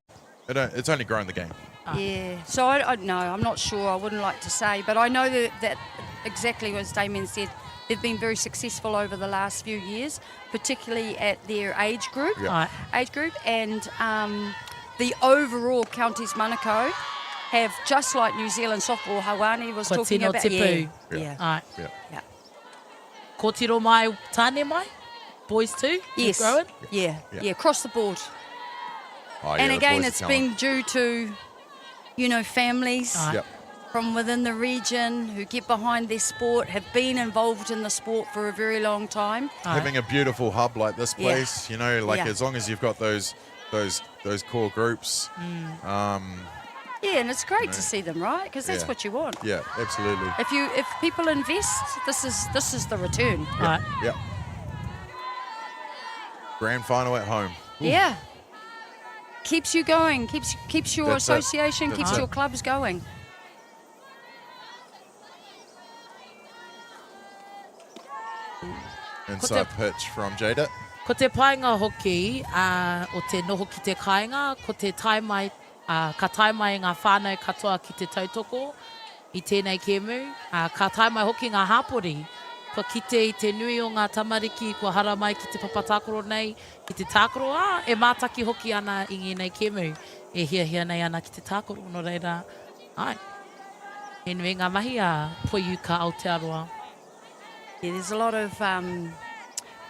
it's only grown the game. Yeah, so I no, I'm not sure. I wouldn't like to say, but I know that exactly as Damien said, they've been very successful over the last few years, particularly at their age group. And the overall Counties Manukau have, just like New Zealand softball, Hawani was talking about. Yeah. Ko tiro mai, tāne mai? Boys too? Yes. Growing? Yeah, across the board. Oh, yeah, and the again, boys it's are been due to, you know, families Yep. from within the region who get behind their sport, have been involved in the sport for a very long time. Having a beautiful hub like this place, you know, like Yeah. as long as you've got those core groups. Yeah, and it's great to see them, right? Because that's what you want. Yeah, absolutely. If people invest, this is the return. Yeah. Grand final at home. Yeah. Keeps you going, keeps your That's it. association, That's keeps it. your clubs going. Inside pitch from Jada. Ko te painga hoki, o te noho ki te kāinga, ko te taimai, ka taimai ngā whānau katoa ki te tautoko, i tēnei kēmu. Ka taimai hoki ngā hāpori, ko kite i te nui o ngā tamariki, ko hara mai ki te papatākoro nei, ki te tākoro, e mātaki hoki ana i ngai kēmu, e hia nei ana ki te tākoro, no reira, e nui ngā mahi a Poiuka Aotearoa. Yeah, there's a lot of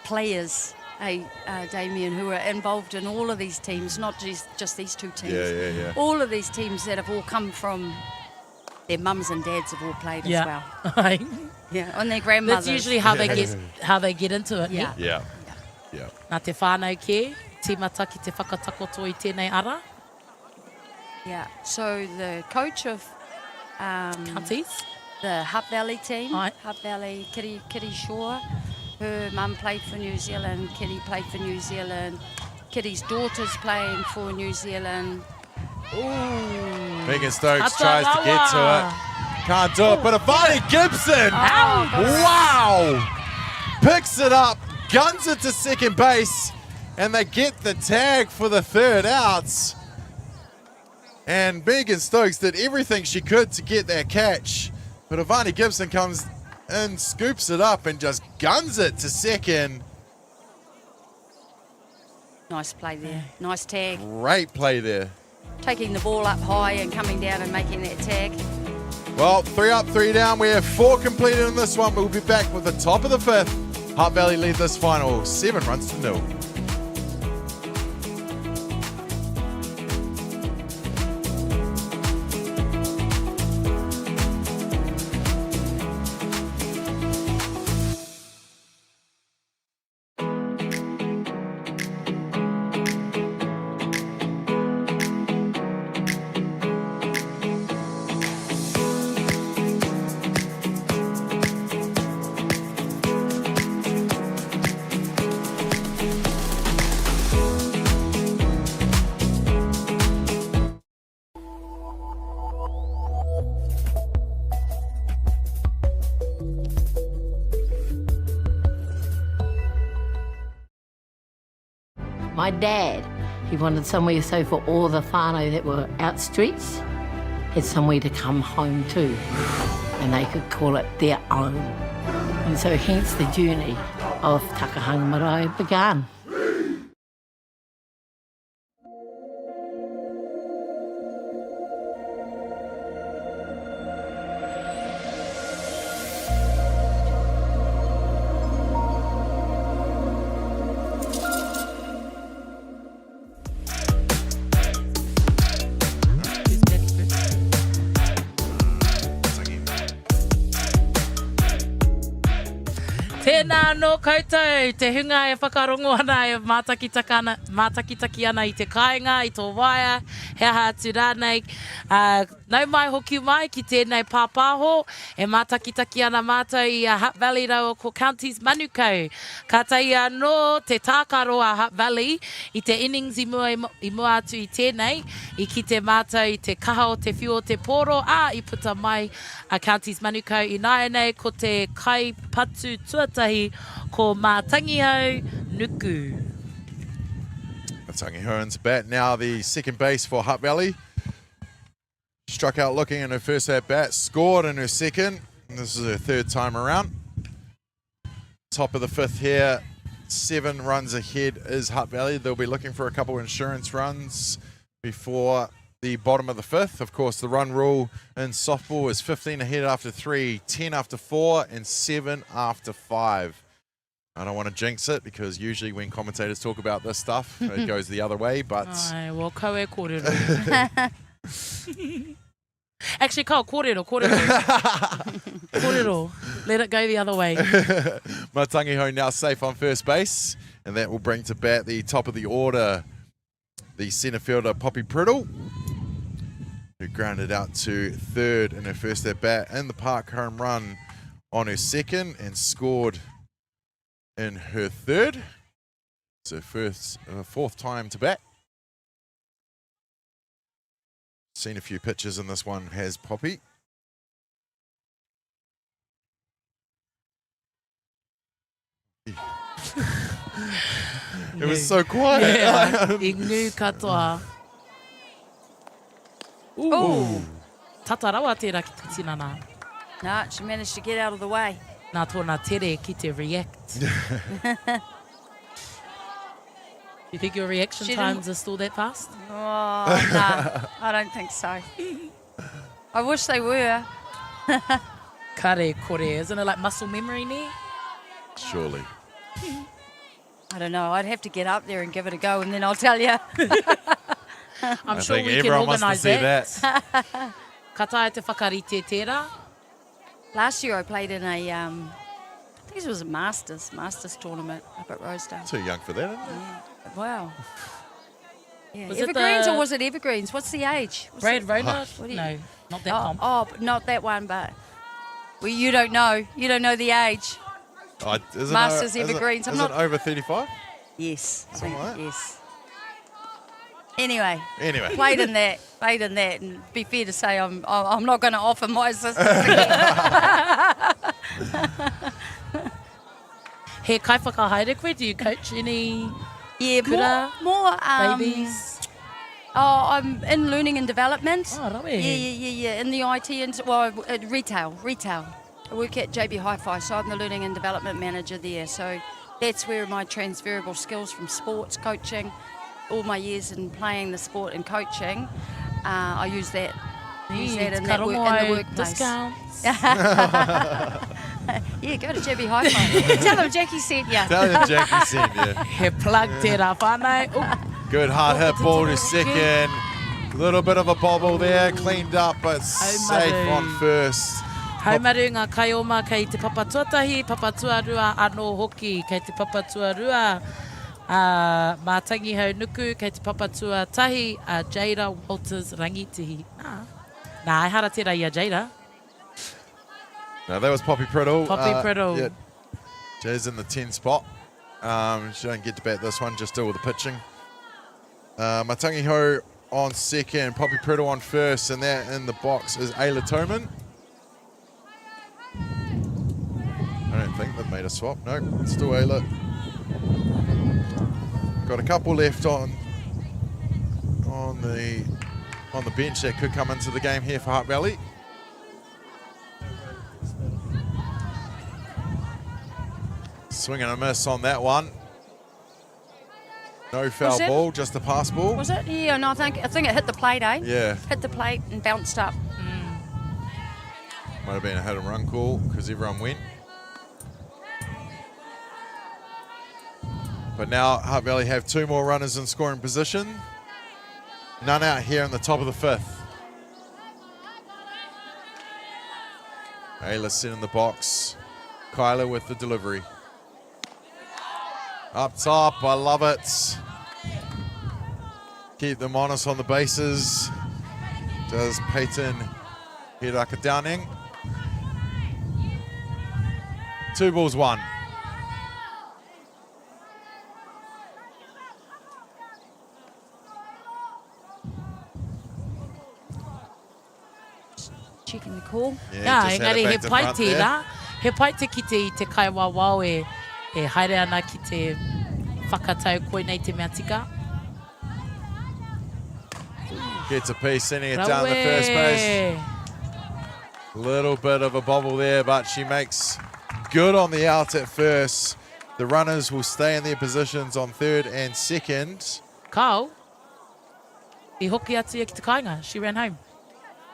players, Damien, who are involved in all of these teams, not just these two teams. Yeah. All of these teams that have all come from their mums and dads have all played as well. Yeah, and their grandmothers. That's usually how they get into it. Yeah. Yeah. Nā te whānau kē, tīmata ki te whakatakoto i tēnei ara. Yeah, so the coach of Counties, the Hutt Valley team, Aye. Hutt Valley, Kitty Shaw, her mum played for New Zealand, Kitty played for New Zealand, Kitty's daughter's playing for New Zealand. Ooh. Megan Stokes tries to get to it. Can't do it, but Avani Gibson, wow! Picks it up, guns it to second base, and they get the tag for the third outs. And Megan Stokes did everything she could to get that catch, but Avani Gibson comes and scoops it up and just guns it to second. Nice play there. Nice tag. Great play there. Taking the ball up high and coming down and making that tag. Well, 3 up, 3 down. We have 4 completed in this one. We'll be back with the top of the 5th. Hutt Valley lead this final 7 runs to 0. My dad, he wanted somewhere so for all the whānau that were out streets, had somewhere to come home to, and they could call it their own. And so hence the journey of Takahanga Marae began. Tēnā no koutou, te hunga e whakarongo ana e mātakitaki ana I te kāinga, I tō waia, he aha atu rānei. Nau mai hoki mai ki tēnei pāpāho, e mātakitaki ana mātou I a Hutt Valley rau ko Counties Manukau. Ka taia no te tākaro a Hutt Valley, I te innings I mua atu I tēnei, I ki te mātou I te kaha o te whiu o te poro, I puta mai a Counties Manukau I nāianei ko te kai patu tuatahi ko Mātangihau Nuku. Mātangihau's bat now the second base for Hutt Valley. Struck out looking in her first at bat, scored in her second. This is her third time around. Top of the 5th here, 7 runs ahead is Hutt Valley. They'll be looking for a couple insurance runs before the bottom of the 5th. Of course, the run rule in softball is 15 ahead after 3, 10 after 4, and 7 after 5. I don't want to jinx it because usually when commentators talk about this stuff, it goes the other way, but... Ai, well, kau e kōrero. Actually, kōrero. Kōrero. Let it go the other way. Mātangihau now safe on first base, and that will bring to bat the top of the order, the centre fielder Poppy Priddle, who grounded out to third in her first at bat in the park home run on her second and scored in her third. So fourth time to bat. Seen a few pitches in this one, has Poppy. It was so quiet. Yeah, ingu katoa. Ooh. Tata rawa tērā ki te tinana. No, she managed to get out of the way. Nā tōna tere ki te react. You think your reaction times are still that fast? Oh, no, I don't think so. I wish they were. Kare kore, isn't it like muscle memory ne? Surely. I don't know. I'd have to get up there and give it a go, and then I'll tell you. I'm sure we can organise that. Ka tae te whakarite tērā? Last year I played in a, I think it was a Masters tournament up at Rosedale. Too young for that, isn't it? Yeah. Wow. Yeah. Was Evergreens or was it Evergreens? What's the age? Brad Rona? No, not that comp. Oh, not that one, but well, you don't know. You don't know the age. Masters Evergreens. Is it over 35? Yes. I Something think, like that? yes. Anyway. Played in that, and be fair to say, I'm not going to offer my assistance again. He kai whakahaere koe, do you coach any kura, more babies? Oh, I'm in learning and development. Oh, rawe. Yeah. In the IT and retail. I work at JB Hi-Fi, so I'm the learning and development manager there. So that's where my transferable skills from sports coaching, all my years in playing the sport and coaching, I use that. Use that in the workplace. Discounts. Yeah, go to JB Hi-Fi. Tell them Jackie sent you. Tell them Jackie sent you. He plugged it up, whānau. Good hard hit ball to second. Little bit of a bobble there, cleaned up, but safe on first. Haumaru ngā kaioma kei te papatuatahi, papatuarua anō hoki kei te papatuarua. Mātangi hau nuku kei te papatuatahi, Jada Walters rangitihi. Nā, ai hara tērā ia Jada. No, that was Poppy Priddle. Poppy Priddle. Yeah. Jay's in the 10 spot. She don't get to bat this one, just do all the pitching. Matangi Ho on second, Poppy Priddle on first, and that in the box is Ayla Toman. I don't think they've made a swap. No, it's still Ayla. Got a couple left on the bench that could come into the game here for Hutt Valley. Swing and a miss on that one. No foul ball, just a pass ball. Was it? Yeah, no, I think it hit the plate, eh? Yeah. Hit the plate and bounced up. Might have been a hit and run call because everyone went. But now Hutt Valley have 2 more runners in scoring position. None out here in the top of the 5th. Ayla sit in the box. Kyla with the delivery. Up top, I love it. Keep them honest on the bases. Does Peyton Hiraka Downing. 2 balls, 1. Checking the call. Yeah, engari he paiti rā. He paiti ki te kaiwa wau e haere ana ki te whakatau koe nei te mea tika. Gets a piece, sending it down the first base. Little bit of a bobble there, but she makes good on the out at first. The runners will stay in their positions on 3rd and 2nd. Kau, I hoki atu ia ki te kāinga. She ran home.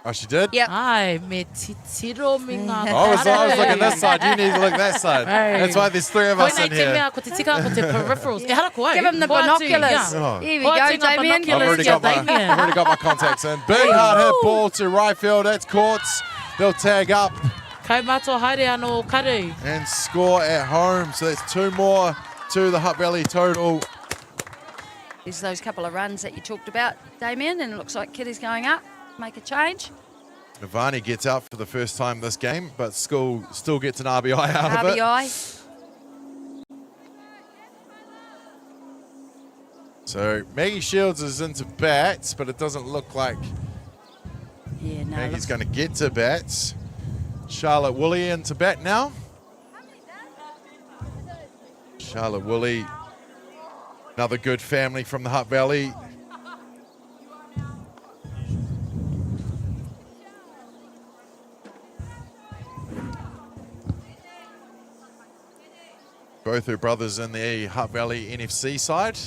Oh, she did? Yep. Ai, me titiro mi ngā I was looking this side. You need to look that side. Hey. That's why there's 3 of us in Koe nei te here. mea, ko te tika, ko te peripherals. E hara koe. Give him the Koe atu, binoculars. yeah. Here we Koe go, atu ngā Damien. I've binoculars already got my contacts in. Big hard hit ball to right field. That's caught. They'll tag up Kaumato haere anō karu. and score at home. So that's 2 more to the Hutt Valley total. There's those couple of runs that you talked about, Damien, and it looks like Kitty's going up. Make a change. Navani gets out for the first time this game, but still gets an RBI out of it. RBI. So Maggie Shields is into bats, but it doesn't look like Yeah, no. Maggie's going to get to bats. Charlotte Woolley into bat now. Charlotte Woolley, another good family from the Hutt Valley. Both her brothers in the Hutt Valley NFC side.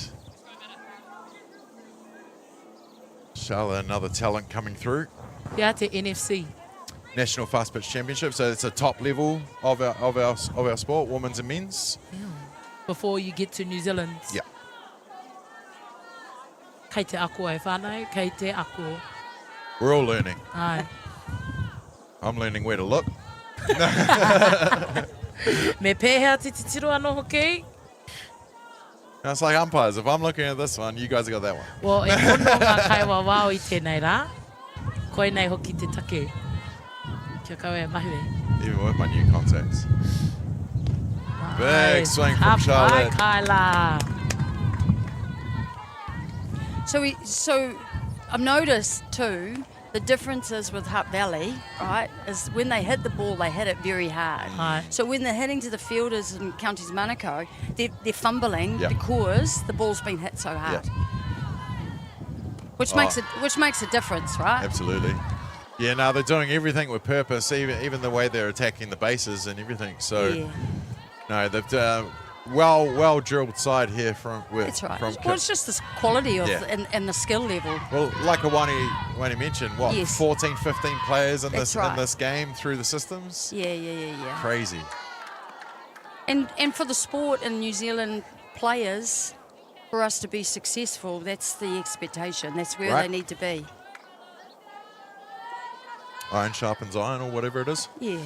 Charlotte, another talent coming through. Ia te NFC. National Fast Pitch Championship, so it's a top level of our sport, women's and men's. Yeah. Before you get to New Zealand. Yeah. Kei te ako e whānau, kei te ako. We're all learning. Ai. I'm learning where to look. Me pēhea te titiro anō hoki. Now it's like umpires. If I'm looking at this one, you guys have got that one. Well, e kono ngā kaiwa wao I tēnei rā. Koe nei hoki te take. Kia kau e mahu e. Even with my new contacts. Big swing from Ka pai Charlotte. kaila. So I've noticed too, the differences with Hutt Valley, right, is when they hit the ball, they hit it very hard. Right. So when they're hitting to the fielders in Counties Manukau, they're fumbling Yep. because the ball's been hit so hard. Yep. Which makes a difference, right? Absolutely. Yeah, no, they're doing everything with purpose, even the way they're attacking the bases and everything. So, Yeah. no, they've well drilled side here from. That's right. From Well, it's just the quality of Yeah. and the skill level. Well, like Awani mentioned, what, Yes. 14, 15 players in That's this right. in this game through the systems? Yeah. Crazy. And for the sport and New Zealand players, for us to be successful, that's the expectation. That's where Right. they need to be. Iron sharpens iron or whatever it is. Yeah.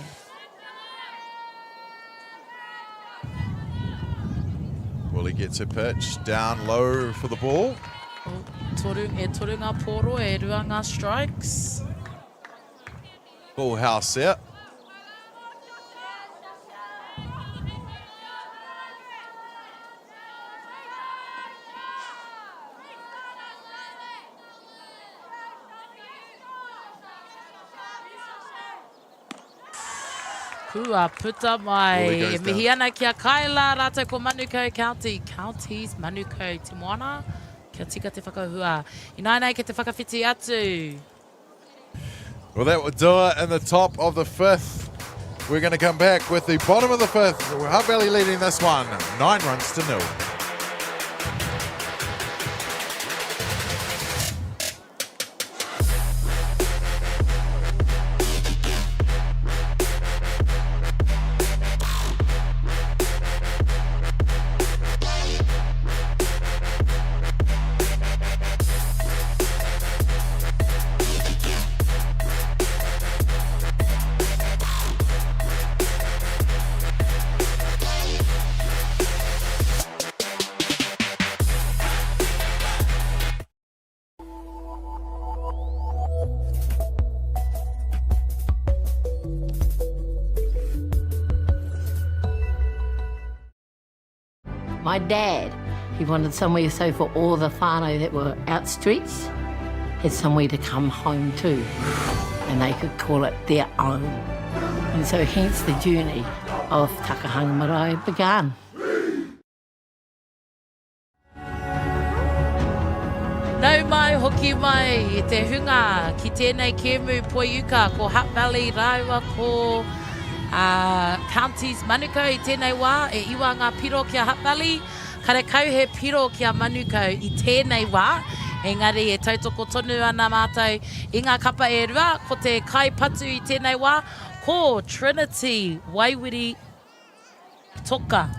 Willie gets her pitch down low for the ball. Toru ngā poro, e rua ngā strikes. Full house set. Kua puta mai. Willie goes E mihi ana kia kaila rātou ko Manukau County. Counties Manukau te moana. Kia tika te whakahua. Inainei ke te whakawhiti atu. Well, that would do it in the top of the fifth. We're going to come back with the bottom of the fifth. Hutt Valley leading this one, 9 runs to 0. My dad, he wanted somewhere so for all the whānau that were out streets, had somewhere to come home to, and they could call it their own. And so hence the journey of Takahanga Marae began. Nau mai, hoki mai, i te hunga ki tēnei kēmu poiuka ko Hutt Valley, rāua ko Counties Manukau i tēnei wā, e iwa ngā piro kia Hutt Valley, kare kau he piro kia Manukau i tēnei wā, engari e tautoko tonu ana mātou i ngā kapa e rua, ko te kai patu i tēnei wā, ko Trinity Waiwiri Toka,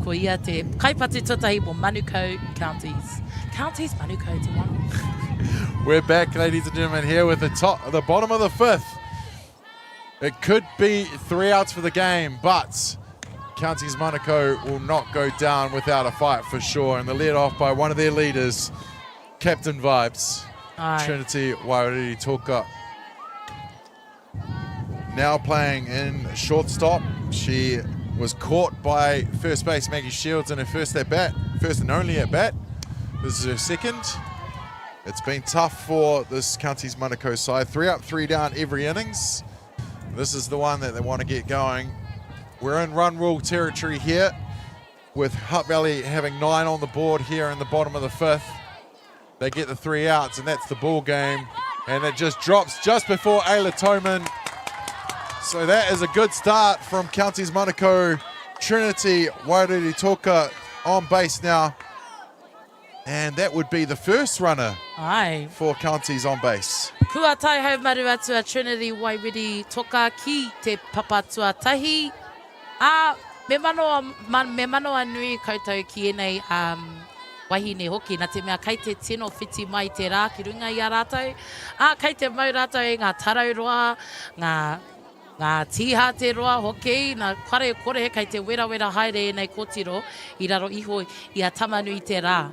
ko ia te kai patu tutahi mo Manukau Counties. Counties Manukau te moana. We're back, ladies and gentlemen, here with the bottom of the fifth. It could be 3 outs for the game, but Counties Manukau will not go down without a fight for sure. And they're led off by one of their leaders, Captain Vibes, Aye. Trinity Waiwiri Toka. Now playing in shortstop. She was caught by first base Maggie Shields in her first at bat, first and only at bat. This is her second. It's been tough for this Counties Manukau side. 3 up, 3 down every innings. This is the one that they want to get going. We're in run rule territory here with Hutt Valley having 9 on the board here in the bottom of the fifth. They get the 3 outs and that's the ball game. And it just drops just before Ayla Toman. So that is a good start from Counties Manukau. Trinity Waiwiri Toka on base now. And that would be the first runner Aye. for Counties on base. Kua tai hau maru atu a Trinity Waiwiri Toka ki te papatua tahi. Me manoa nui koutou ki enei wahine hoki, nā te mea kai te tino whiti mai te rā ki runga i a rātou. Kai te mau rātou e ngā tarau roa, ngā tīha te roa hoki, nā kare kore kai te wera haere enei kōtiro i raro iho i a tamanui te rā.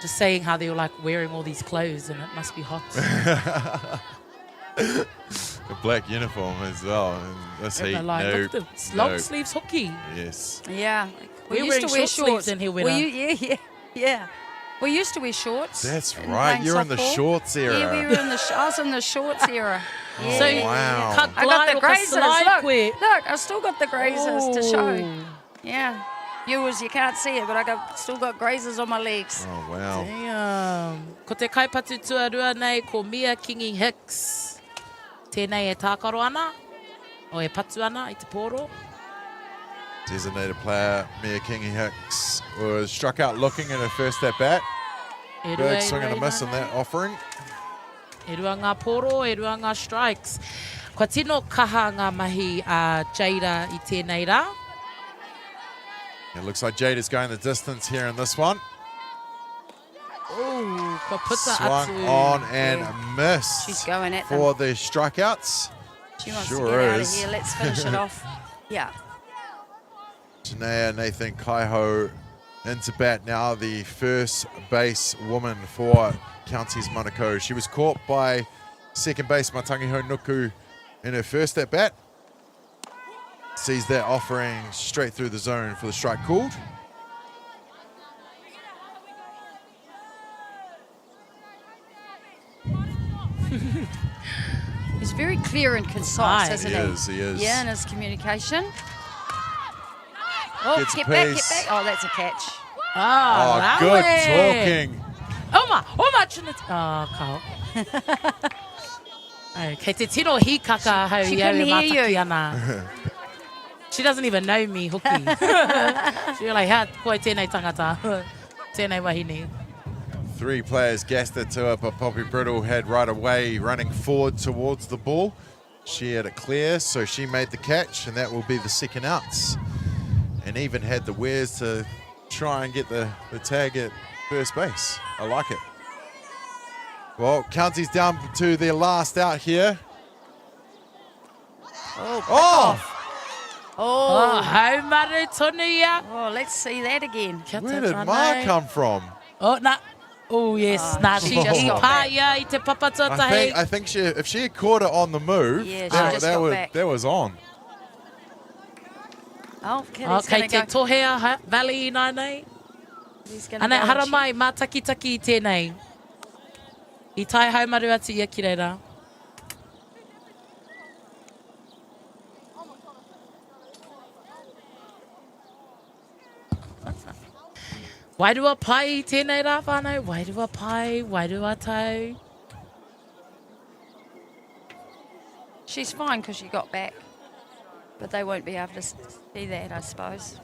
Just saying how they were like wearing all these clothes and it must be hot. The black uniform as well. And this heat, Like, look at the long sleeves hockey. Yes. Yeah. We're wearing short sleeves in here, winner. Yeah. We used to wear shorts. That's right. You're in the shorts era. Yeah, we were in I was in the shorts era. Yeah. So wow. Cut I got the grazers. grazers. Look, I still got the grazers to show. Yeah. Viewers, you can't see it, but I still got grazers on my legs. Oh, wow. Damn. Ko te kaipatu tuarua nei, ko Mia Kingi Hicks. Tēnei e tākaro ana, o e patu ana i te pōro. Designated player Mia Kingi Hicks was struck out looking in her first at bat. Big swing and a miss on that offering. E rua ngā poro, e rua ngā strikes. Kua tino kaha ngā mahi a Jada I tēnei rā. It looks like Jada's going the distance here in this one. Ooh, kua puta Swung atu. on and missed. She's going at them. For the strikeouts. She wants Sure to get out of is. here. Let's finish it off. Yeah. Janaea Nathan Kaiho into bat now, the first base woman for Counties Manukau. She was caught by second base Matangiho Nuku in her first at bat. Sees that offering straight through the zone for the strike called. He's very clear and concise, isn't he? He is. Yeah, in his communication. Oh, Gets a get back, get piece. back. Oh, that's a catch. Oh, good talking. Oma, Trinity. Oh, Carl. Oh, kei te tino hikaka hau She iau couldn't e hear mataki you. ana. She doesn't even know me, Hoki. She's like, ha, koe tēnei tangata. Tēnei wahine. Three players gassed it to her, but Poppy Brittle had right away running forward towards the ball. She had it clear, so she made the catch, and that will be the second outs. And even had the wares to try and get the tag at first base. I like it. Well, Counties down to their last out here. Oh! Oh, haumaru tonu ia. Oh, let's see that again. Where did Ma come from? Oh, nah. Oh, yes. Nah, she just got back. I te papatotahi. I think she, if she had caught it on the move, Yeah, she that, just that, got was, back. that was on. Oh, kei te tohea valley nai nei. Ana hara mai, mā taki-taki I tēnei. I tai haumaru atu ia ki reira. Wairua pai I tēnei rā whānau. Wairua pai, wairua tau. She's fine because she got back. But they won't be able to see that, I suppose.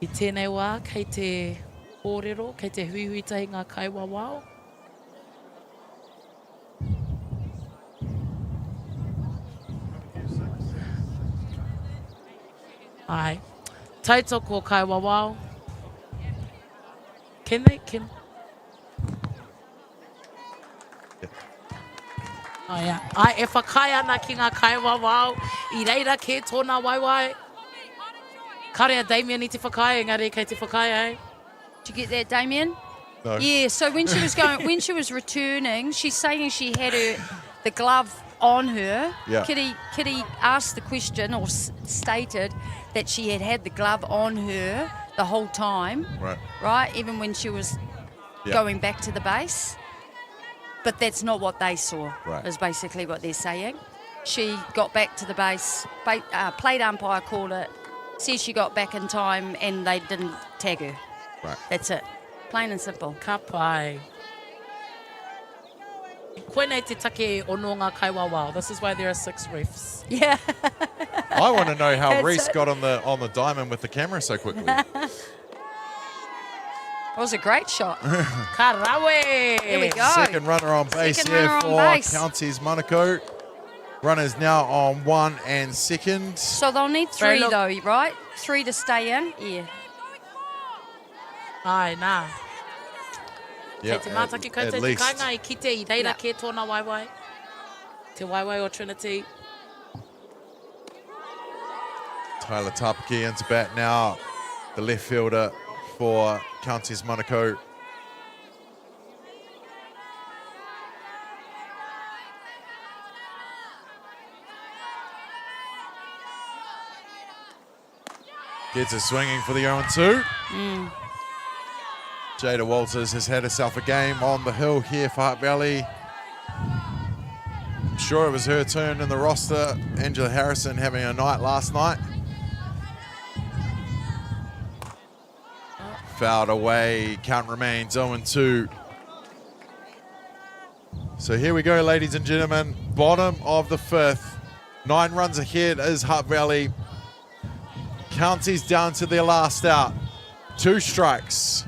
I tēnei wā, kei te kōrero, kei te huihuitahi ngā kaiwa wao. Ai, tautoko kaiwa wao. Can they? Can? Oh, yeah. Ai, e whakai ana ki ngā kaiwa wao, I reira ke tōna waiwai. Karea Damien I te whakai, engari kei te whakai, eh? Did you get that, Damien? No. Yeah, so when she was going, when she was returning, she's saying she had the glove on her. Yeah. Kitty asked the question or stated that she had the glove on her the whole time. Right. Right, even when she was going back to the base. But that's not what they saw, Right. is basically what they're saying. She got back to the base, plate umpire called it, says she got back in time and they didn't tag her. Right. That's it. Plain and simple. Ka pai. Koe nei te take o no ngā kaiwa wao. This is why there are 6 refs. Yeah. I want to know how That's Reese it. got on the diamond with the camera so quickly. It was a great shot. Karawe! Here we go. Second runner on base Second here runner on for base. Counties Manukau. Runners now on 1 and 2nd. So they'll need 3 look. though, right? 3 to stay in? Yeah. Ai, nā. Yeah, Kei te mātaki at koutou te least. kainga I kite I reira ke tōna waiwai. Te waiwai o Trinity. Tyler Tapaki into bat now. The left fielder for Counties Manukau. Gets us swinging for the 0-2. Mm. Jada Walters has had herself a game on the hill here for Hutt Valley. I'm sure it was her turn in the roster. Angela Harrison having a night last night. Fouled away, count remains 0-2. So here we go, ladies and gentlemen. Bottom of the 5th. 9 runs ahead is Hutt Valley. Counties down to their last out. 2 strikes.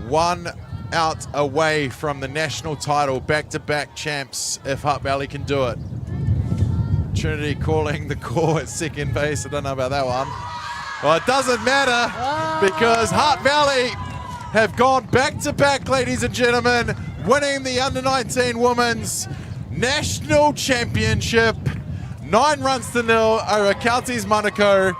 1 out away from the national title. Back-to-back champs if Hutt Valley can do it. Trinity calling the call at second base. I don't know about that one. Well, it doesn't matter because Hutt Valley have gone back-to-back, ladies and gentlemen, winning the Under-19 Women's National Championship. 9-0 over Counties Manukau,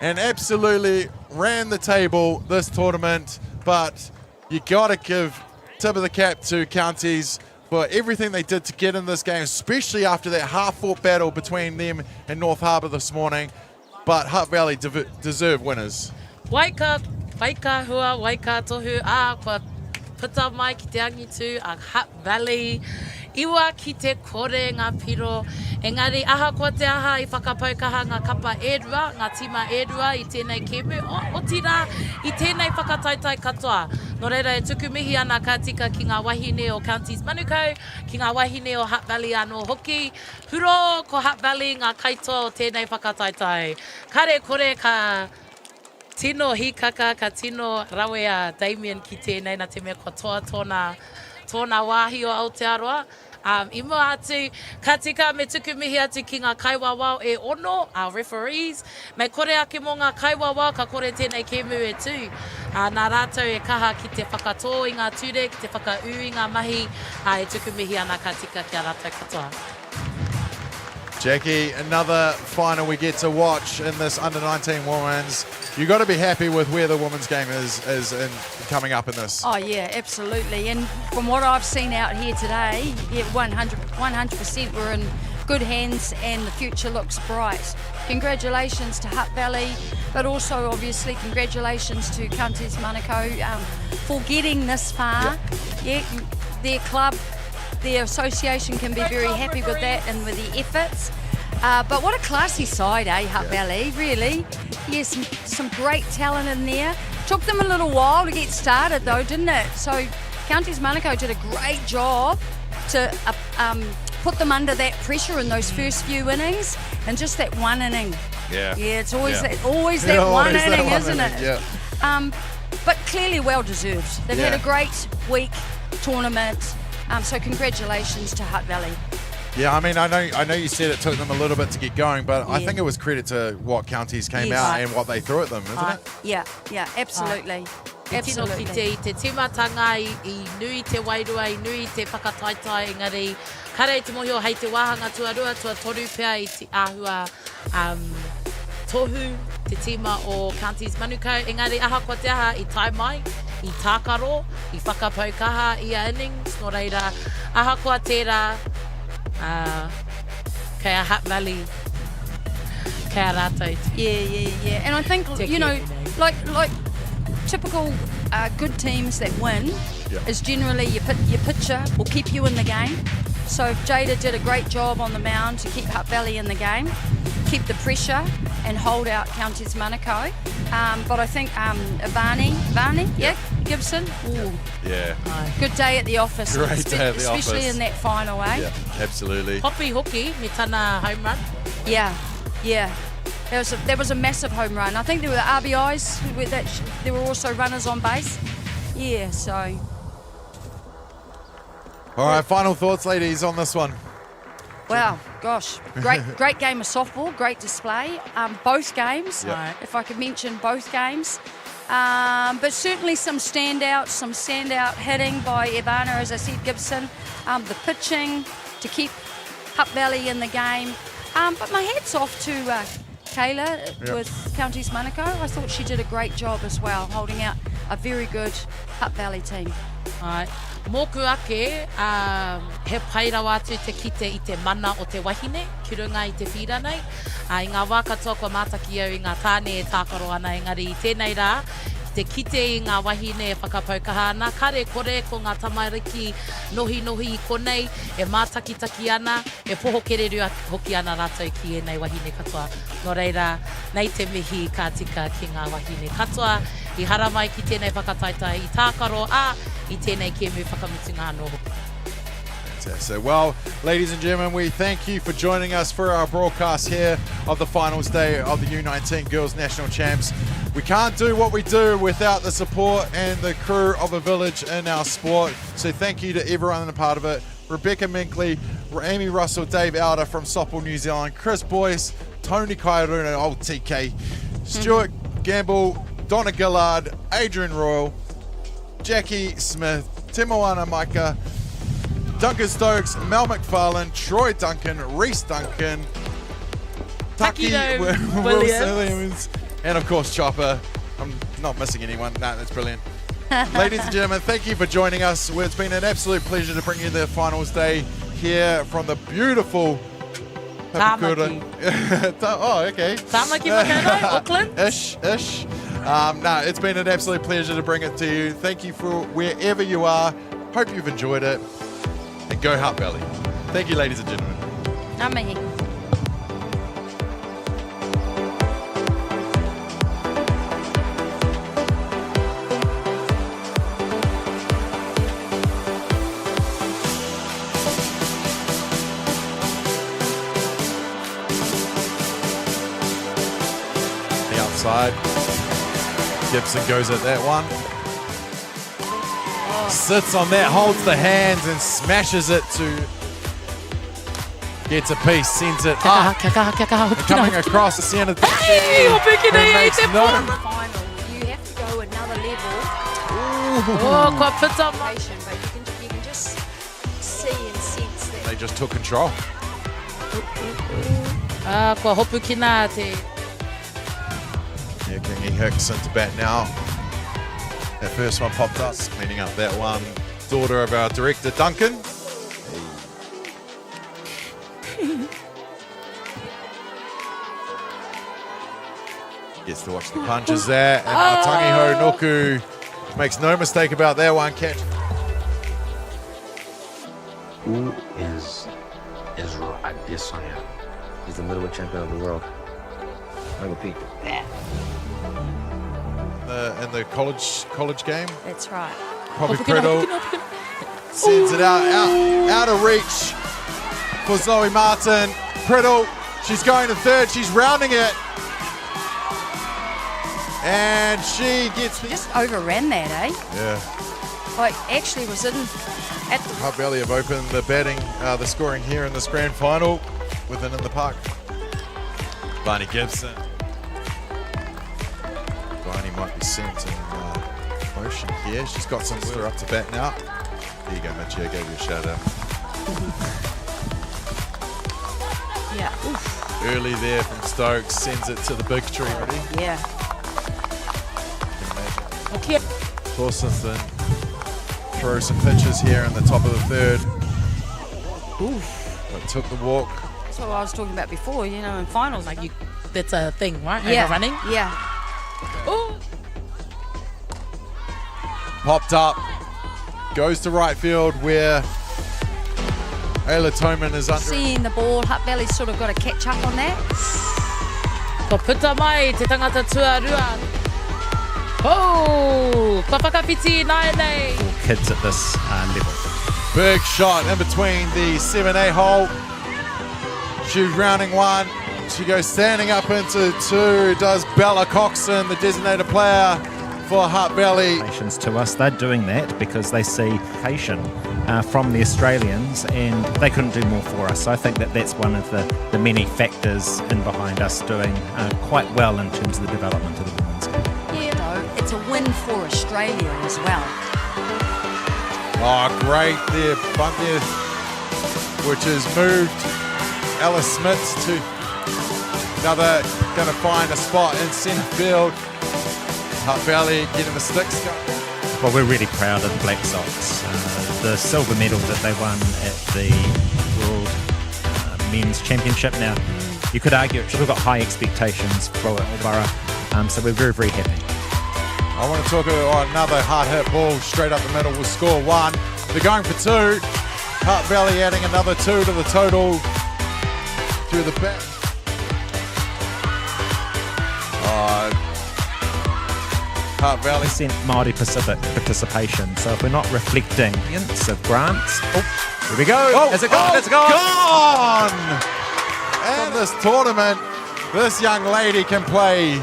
and absolutely ran the table this tournament. But you got to give tip of the cap to Counties for everything they did to get in this game, especially after that half-fought battle between them and North Harbour this morning. But Hutt Valley deserve winners. Waika hua, waika tohu kua puta mai ki te angitu a Hutt Valley. Iwa ki te kore ngā piro. Engari, aha kua te aha I whakapaukaha ngā kapa edua, ngā tima edua I tēnei kēmu. O tira, I tēnei whakataitai katoa. Nō reira, e tuku mihi ana ka tika ki ngā wahine o Counties Manukau, ki ngā wahine o Hutt Valley anō hoki. Huro ko Hutt Valley ngā kaitoa o tēnei whakataitai. Kare kore ka tino hikaka, ka tino rawea Damien ki tēnei na te mea kua tōna wāhi o Aotearoa. I mua atu, ka tika me tuku mihi atu ki ngā kaiwawao e ono, our referees. Me kore ake mo ngā kaiwawao, ka kore tēnei kēmu e tū. Nā rātou e kaha ki te whakatō I ngā ture, ki te whakau I ngā mahi, e tuku mihi ana ka tika ki a rātou katoa. Jackie, another final we get to watch in this Under-19 Women's. You got to be happy with where the women's game is in coming up in this. Oh yeah, absolutely. And from what I've seen out here today, yeah, 100% we're in good hands and the future looks bright. Congratulations to Hutt Valley, but also obviously congratulations to Counties Manukau for getting this far. Yeah, their club, their association can be very happy with that and with the efforts. But what a classy side, Hutt Valley, really. Yes, some great talent in there. Took them a little while to get started though, didn't it? So Counties Manukau did a great job to put them under that pressure in those first few innings, and just that one inning. Yeah. Yeah, it's always that one inning, isn't it? Yeah. But clearly well deserved. They've had a great week tournament. So congratulations to Hutt Valley. Yeah, I mean, I know you said it took them a little bit to get going, but I think it was credit to what Counties came out and what they threw at them, isn't it? Yeah, absolutely. Absolutely. Te timatanga I nui te wairua, I nui te whakataitai, engari, kare te mohi o hei te wāhanga tuarua, tua toru pia I te āhua tohu, te tima o Counties Manukau. Engari, aha kua te aha I tai mai, I tākaro, I whakapaukaha I a innings, no reira, aha kua tērā, kei a Hutt Valley, kei a rātou. Yeah. And I think, you know, like typical good teams that win is generally your pitcher will keep you in the game. So Jada did a great job on the mound to keep Hutt Valley in the game, keep the pressure and hold out Counties Manukau. But I think Varney, Gibson. Ooh. Yeah. Good day at the office. Great day at the office. Especially in that final, Yeah, absolutely. Hopi hoki, me tana home run. Yeah. There was a massive home run. I think there were RBIs. There were also runners on base. Yeah, so. All right, final thoughts, ladies, on this one. Wow, gosh, great game of softball, great display. Both games, if I could mention both games. But certainly some standout hitting by Ivana, as I said, Gibson. The pitching to keep Hutt Valley in the game. But my hat's off to Kayla with Counties Manukau. I thought she did a great job as well, holding out a very good Hutt Valley team. Ai. Mōku ake, he pairawa atu te kite I te mana o te wahine, ki runga I te whiranei. I ngā wā katoa kua mātaki au I ngā tāne e tākaro ana, engari I tēnei rā, te kite I ngā wahine e whakapaukaha ana. Kare kore ko ngā tamariki nohi I konei, e mātakitaki ana, e poho kereru hoki ana rātou ki enei wahine katoa. Nō reira, nei te mihi ka tika ki ngā wahine katoa, I hara mai ki tēnei whakataitai I tākaro I tēnei kēmu whakamutunga anō. Fantastic. Well, ladies and gentlemen, we thank you for joining us for our broadcast here of the finals day of the U19 Girls National Champs. We can't do what we do without the support and the crew of a village in our sport. So thank you to everyone a part of it. Rebecca Minkley, Amy Russell, Dave Elder from Softball New Zealand, Chris Boyce, Tony Kairuna, old TK, Stuart Gamble, Donna Gillard, Adrian Royal, Jackie Smith, Timoana Maika, Duncan Stokes, Mel McFarlane, Troy Duncan, Reese Duncan, Taki Williams, and of course Chopper. I'm not missing anyone. No, that's brilliant. Ladies and gentlemen, thank you for joining us. It's been an absolute pleasure to bring you the finals day here from the beautiful Papakura. Oh, okay. Tamaki Makano, Auckland? Ish. No, it's been an absolute pleasure to bring it to you. Thank you for wherever you are. Hope you've enjoyed it. And go Hutt Valley. Thank you, ladies and gentlemen. Ngā mihi. The outside. Gibson goes at that one. Sits on that, holds the hands and smashes it to gets a piece, sends it up. Coming across the centre. Hey, you have to go another level. But you can just see and sense that. They just took control. Kua hopu ki nā te. Yeah, Kingy Hicks into bat now. That first one popped up, cleaning up that one. Daughter of our director, Duncan. Gets to watch the punches there. And Tangiho Noku makes no mistake about that one catch. Who is Israel Adesanya? He's the middleweight champion of the world. I repeat. In the college game. That's right. Papakura sends it out of reach for Zoe Martin. Priddle, she's going to third. She's rounding it. And she gets the... Just overran that, eh? Yeah. Like, actually was in at the... Hutt Valley have opened the batting, the scoring here in this grand final within in the park. Barney Gibson. Barney might be sent in motion here. She's got some work up to bat now. There you go, Mitchie. I gave you a shout out. Yeah. Oof. Early there from Stokes. Sends it to the big tree. Ready? Yeah. Okay. Torstenson throws some pitches here in the top of the third. Oof. But took the walk. That's what I was talking about before, you know, in finals. Like that's a thing, right? Yeah. Overrunning? Yeah. Ooh. Popped up. Goes to right field where Ayla Toman is under. Seeing the ball, Hutt Valley's sort of got to catch up on that. Ko puta mai te tangata tuarua. Oh, ka whakawhiti nai nei. Kids at this level. Big shot in between the 7A hole. She's rounding one. She goes standing up into two. Does Bella Coxon, the designated player for Hutt Valley. To us, they're doing that because they see Haitian from the Australians and they couldn't do more for us. So I think that that's one of the many factors in behind us doing quite well in terms of the development of the women's game. Yeah, though, it's a win for Australia as well. Oh, great there, bunt there, which has moved Alice Smith to another, going to find a spot in centre field. Hutt Valley getting the sticks going. Well, we're really proud of the Black Sox. The silver medal that they won at the World Men's Championship. Now, you could argue we've got high expectations for Borough, so we're very, very happy. I want to talk about another hard hit ball straight up the middle will score one. They're going for two. Hutt Valley adding another two to the total through the back. Hutt Valley sent Māori Pacific participation, so if we're not reflecting hints of grants, here we go. Oh, Is it gone? It's gone. Gone! And this tournament, this young lady can play.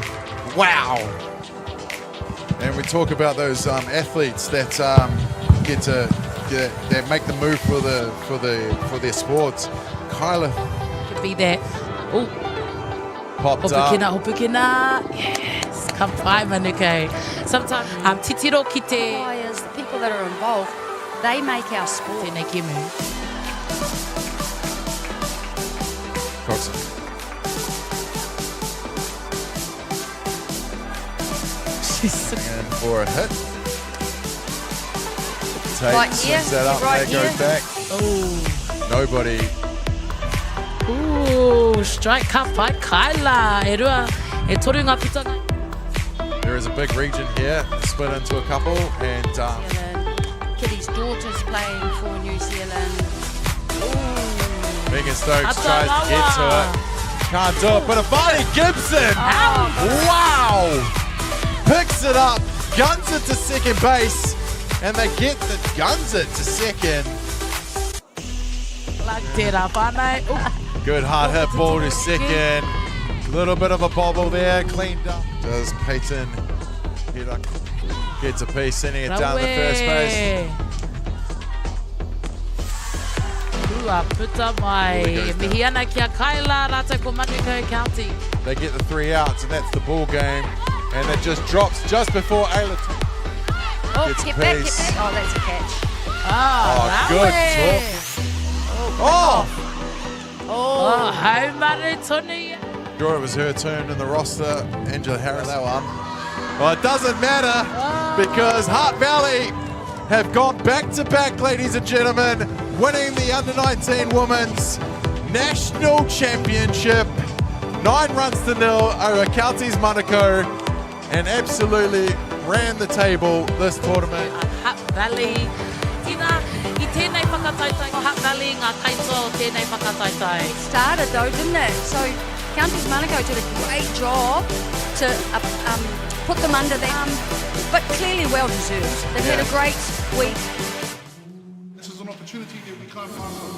Wow! And we talk about those athletes that that make the move for their sports. Kyla could be that. Oh, popped up. Hopukina. Yes, ka pai manukai. Sometimes titiro ki te players, the people that are involved, they make our sport. Tēnei ki mu. Coxon. And for a hit. Right here, swings that up, right that goes back. Oh. Nobody. Ooh, strike ka pai Kaila. E rua, e toru ngā pita. There is a big region here, split into a couple, and Kitty's daughter's playing for New Zealand. Megan Stokes tries to get to it. Can't do it, but Avani Gibson! Wow! Picks it up, guns it to second base, and they get the guns it to second. Good hard hit ball to second. Little bit of a bobble there, cleaned up. Does Peyton gets a piece, sending it down the first base. They get the 3 outs, and that's the ball game. And it just drops just before Ayla gets a piece. Oh, that's a catch. Oh, good talk. Sure, it was her turn in the roster. Angela Harris, that one. Well, it doesn't matter because Hutt Valley have gone back-to-back, ladies and gentlemen, winning the Under-19 Women's National Championship. 9 runs to 0 over Counties Manukau, and absolutely ran the table this tournament. Hutt Valley. I tēnei whakataitai o Hutt Valley, ngā kaitoa o tēnei whakataitai. It started though, didn't it? So Counties Manukau did a great job to put them under them, but clearly well deserved. They've had a great week. This is an opportunity that we can't pass on.